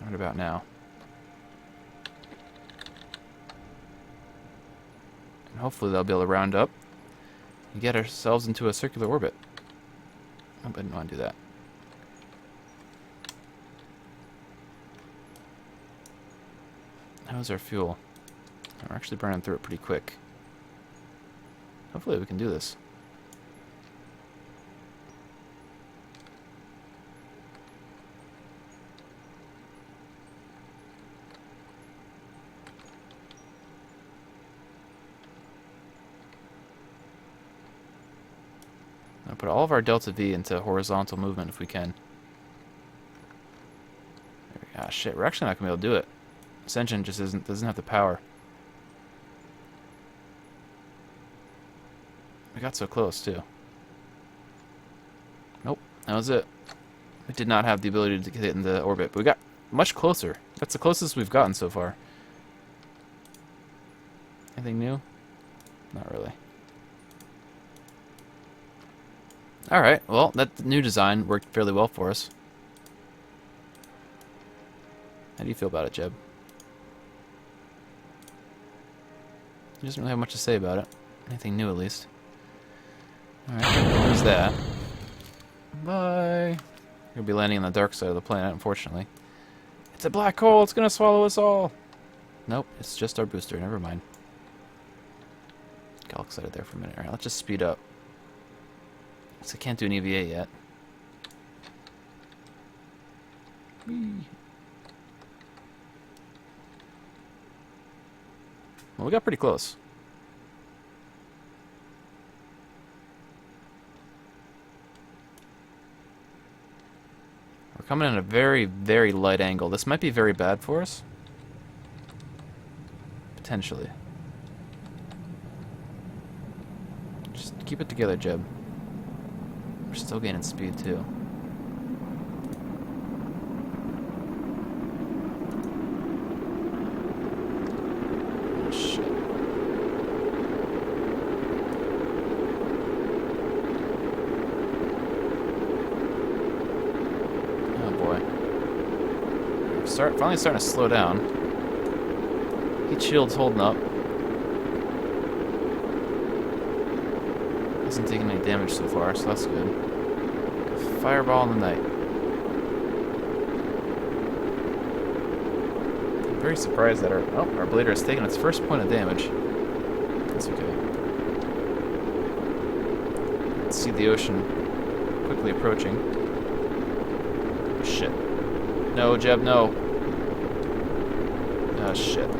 Right about now. And hopefully they'll be able to round up and get ourselves into a circular orbit. Oh, I didn't want to do that. How's our fuel? We're actually burning through it pretty quick. Hopefully we can do this. I'll put all of our delta V into horizontal movement if we can. Ah, shit, we're actually not going to be able to do it. This engine just doesn't have the power. We got so close, too. Nope, that was it. We did not have the ability to get into orbit, but we got much closer. That's the closest we've gotten so far. Anything new? Not really. Alright, well, that new design worked fairly well for us. How do you feel about it, Jeb? He doesn't really have much to say about it. Anything new, at least. Alright, there's that. Bye! We're gonna be landing on the dark side of the planet, unfortunately. It's a black hole! It's gonna swallow us all! Nope, it's just our booster. Never mind. Got all excited there for a minute. Alright, let's just speed up. So I can't do an EVA yet. Whee. Well, we got pretty close. We're coming in at a very, very light angle. This might be very bad for us. Potentially. Just keep it together, Jeb. We're still gaining speed, too. Oh, shit. Oh, boy. We're finally starting to slow down. Heat shield's holding up. Hasn't taken any damage so far, so that's good. Fireball in the night. I'm very surprised that our blader has taken its first point of damage. That's okay. Let's see the ocean quickly approaching. Oh, shit. No, Jeb, no. Oh, shit.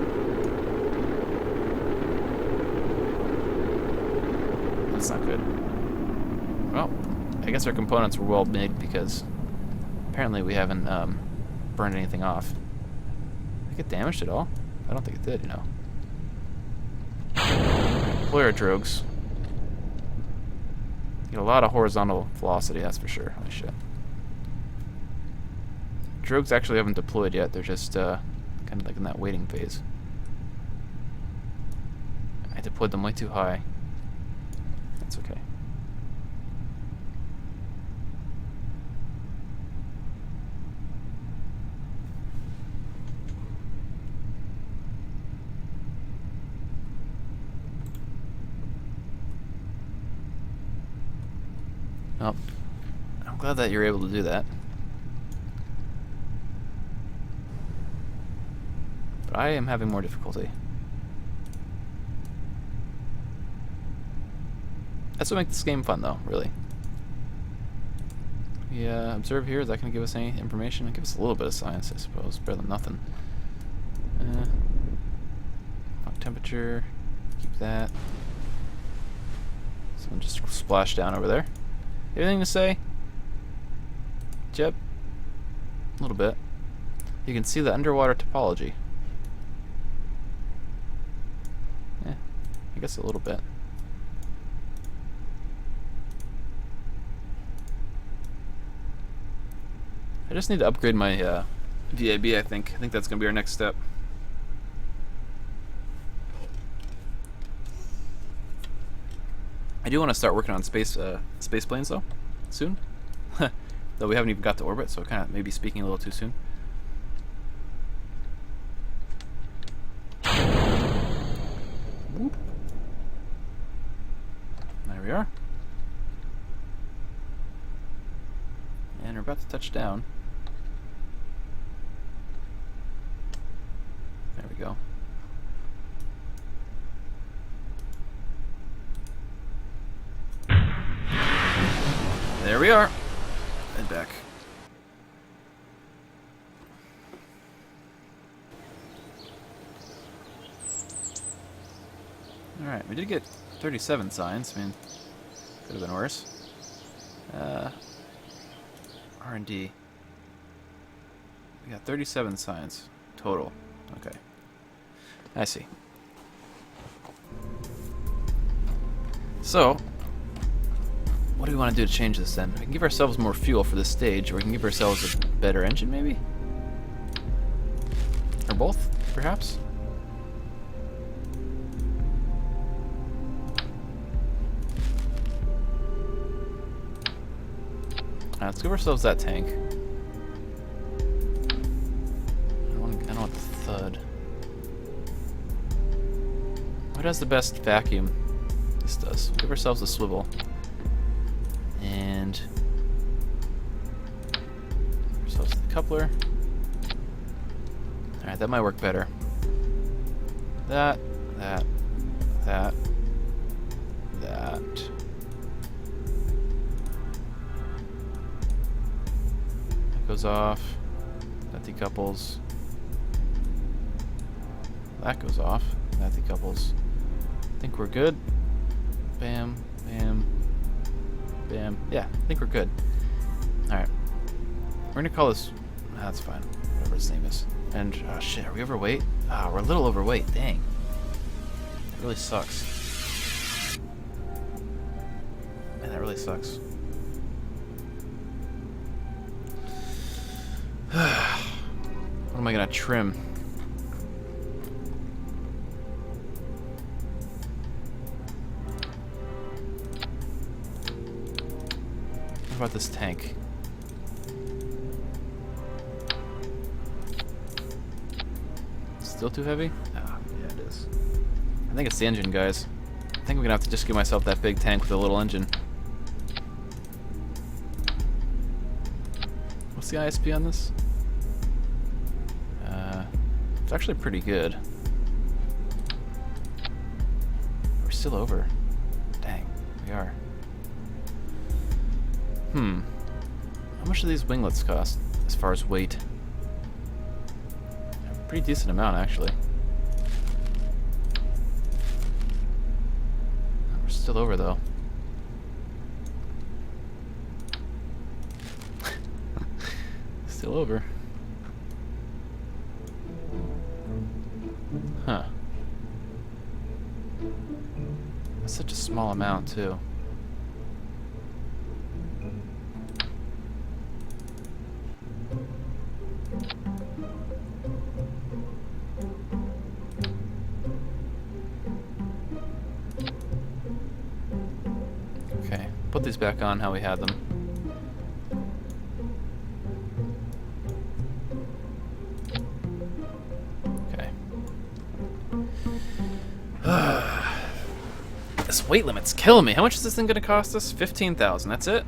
That's not good. Well, I guess our components were well made because apparently we haven't burned anything off. Did it get damaged at all? I don't think it did, you know. Deploy our drogues. Get a lot of horizontal velocity, that's for sure. Holy shit. Drogues actually haven't deployed yet. They're just kind of like in that waiting phase. I deployed them way too high. That's okay. Well, I'm glad that you're able to do that. But I am having more difficulty. That's what makes this game fun, though, really. We observe here. Is that going to give us any information? It'll give us a little bit of science, I suppose. Better than nothing. Temperature. Keep that. and just splash down over there. Anything to say? Jeb? A little bit. You can see the underwater topology. Yeah, I guess a little bit. I just need to upgrade my VAB, I think. I think that's going to be our next step. I do want to start working on space planes, though, soon. Though we haven't even got to orbit, so kind of maybe speaking a little too soon. Whoop. There we are. And we're about to touch down. There we go. There we are. And back. Alright, we did get 37 signs. I mean, could have been worse. R&D. We got 37 signs total. Okay. I see. So, what do we want to do to change this then? We can give ourselves more fuel for this stage, or we can give ourselves a better engine maybe? Or both, perhaps? Let's give ourselves that tank. I don't want the thud. What has the best vacuum? This does. Give ourselves a swivel. And give ourselves the coupler. Alright, that might work better. That. That goes off. That decouples. That goes off. That decouples. I think we're good. Bam, bam, bam. Yeah, I think we're good. Alright. We're gonna call this... that's fine. Whatever its name is. And, oh shit, are we overweight? Ah, we're a little overweight. Dang. It really sucks. Man, that really sucks. What am I gonna trim? What about this tank? Still too heavy? Ah, yeah, it is. I think it's the engine, guys. I think we're gonna have to just give myself that big tank with a little engine. What's the ISP on this? It's actually pretty good. We're still over. Dang, we are. How much do these winglets cost as far as weight? A pretty decent amount, actually. We're still over, though. Still over. Huh. That's such a small amount, too. Okay, put these back on how we had them. This weight limit's killing me. How much is this thing gonna cost us? 15,000. That's it?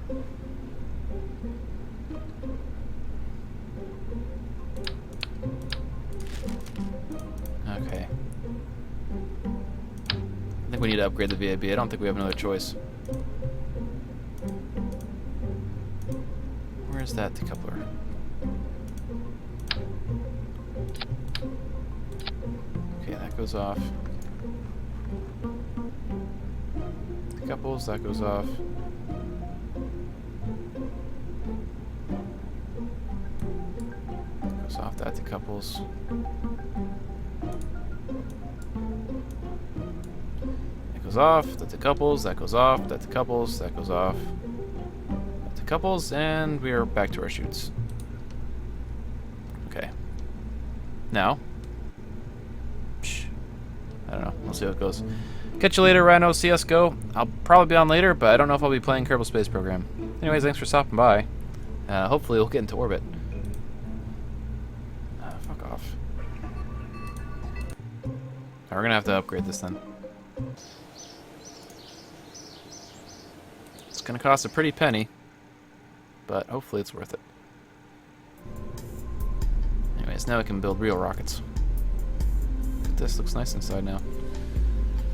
Okay. I think we need to upgrade the VAB. I don't think we have another choice. Where's that decoupler? Okay, that goes off. Decouples, that goes off. Goes off, that decouples. That goes off, that decouples, that goes off, that decouples, that goes off. That decouples, and we are back to our chutes. Okay. Now. I don't know. We'll see how it goes. Catch you later, Rhino. See us go. I'll probably be on later, but I don't know if I'll be playing Kerbal Space Program. Anyways, thanks for stopping by. Hopefully we'll get into orbit. Fuck off. We're gonna have to upgrade this then. It's gonna cost a pretty penny, but hopefully it's worth it. Anyways, now we can build real rockets. This looks nice inside now.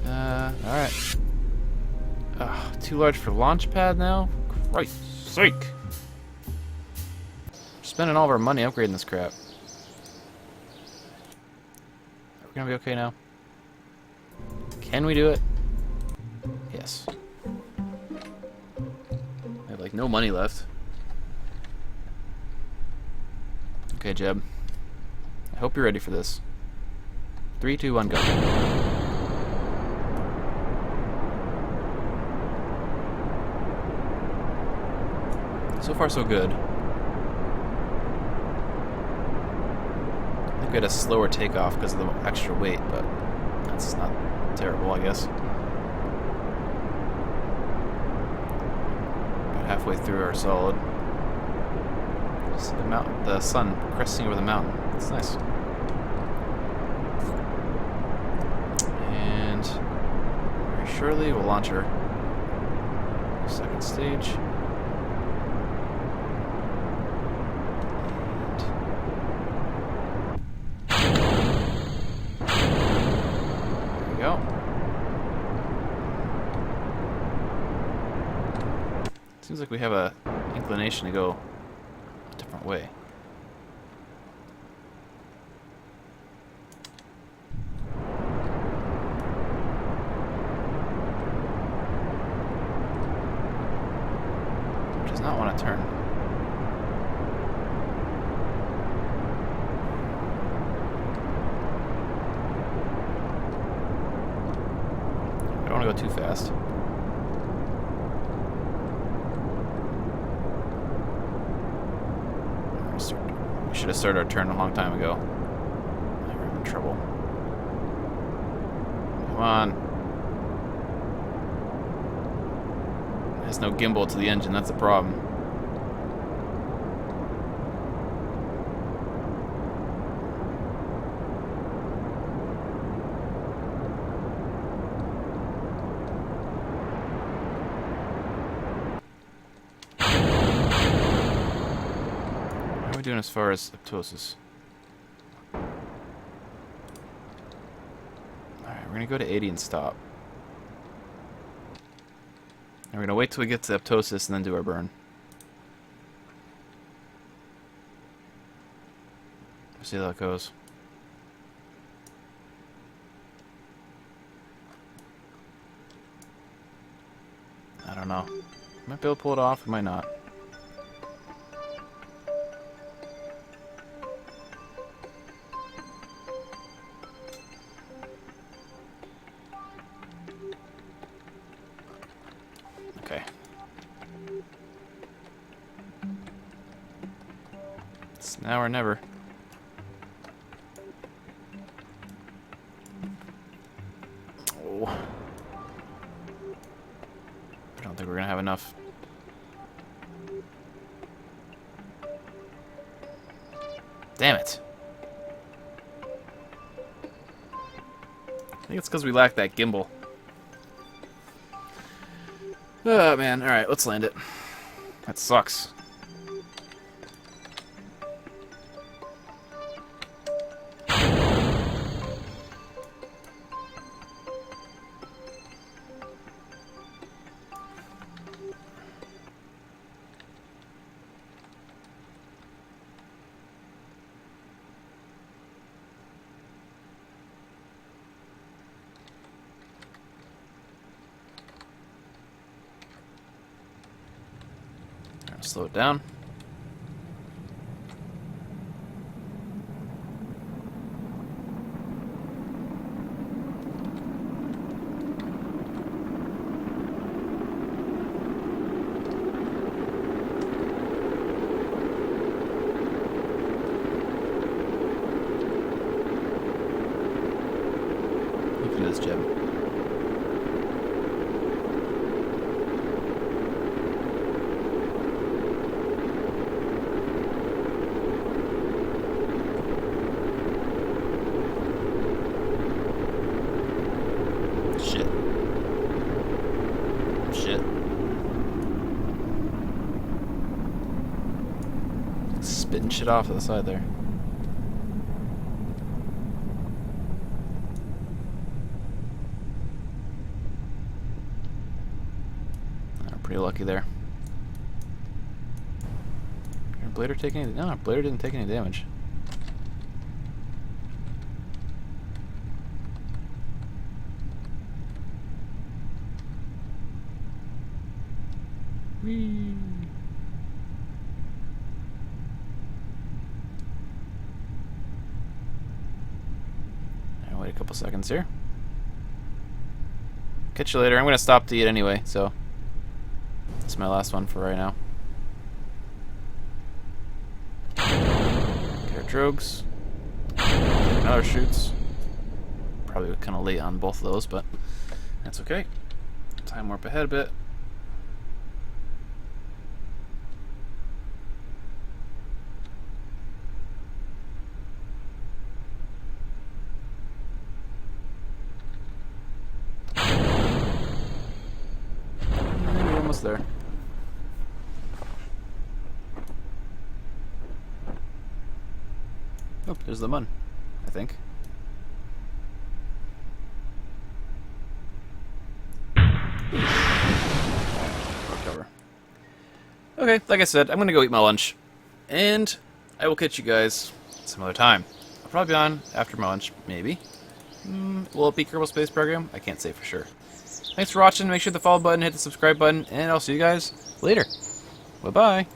Alright. Too large for launch pad now? Christ's sake! We're spending all of our money upgrading this crap. Are we gonna be okay now? Can we do it? Yes. I have like no money left. Okay, Jeb. I hope you're ready for this. 3, 2, 1, go. So far, so good. I think we had a slower takeoff because of the extra weight, but that's not terrible, I guess. About halfway through our solid. See the sun cresting over the mountain. It's nice. And very shortly, we'll launch our second stage. Seems like we have a inclination to go a different way. Does not want to turn. I don't want to go too fast. We should have started our turn a long time ago. Now we're in trouble. Come on. There's no gimbal to the engine, that's the problem. Doing as far as apoptosis. Alright, we're gonna go to 80 and stop. And we're gonna wait till we get to apoptosis and then do our burn. We'll see how that goes. I don't know. Might be able to pull it off, we might not. Okay. It's now or never. Oh. I don't think we're gonna have enough. Damn it. I think it's because we lack that gimbal. Oh, man. Alright, let's land it. That sucks. Slow it down. You can do this, Jeb. Shit. Shit. Spitting shit off to the side there. I'm pretty lucky there. Did Blader take any? No, Blader didn't take any damage. Whee. I'll wait a couple seconds here. Catch you later. I'm gonna stop to eat anyway, so that's my last one for right now. Get our drogues. Another shoots. Probably kind of late on both of those, but that's okay. Time warp ahead a bit. We're almost there. Oh, there's the mun, I think. Cover. Okay, like I said, I'm gonna go eat my lunch, and I will catch you guys some other time. I'll probably be on after my lunch, maybe. Will it be Kerbal Space Program? I can't say for sure. Thanks for watching. Make sure to hit the follow button, hit the subscribe button, and I'll see you guys later. Bye-bye.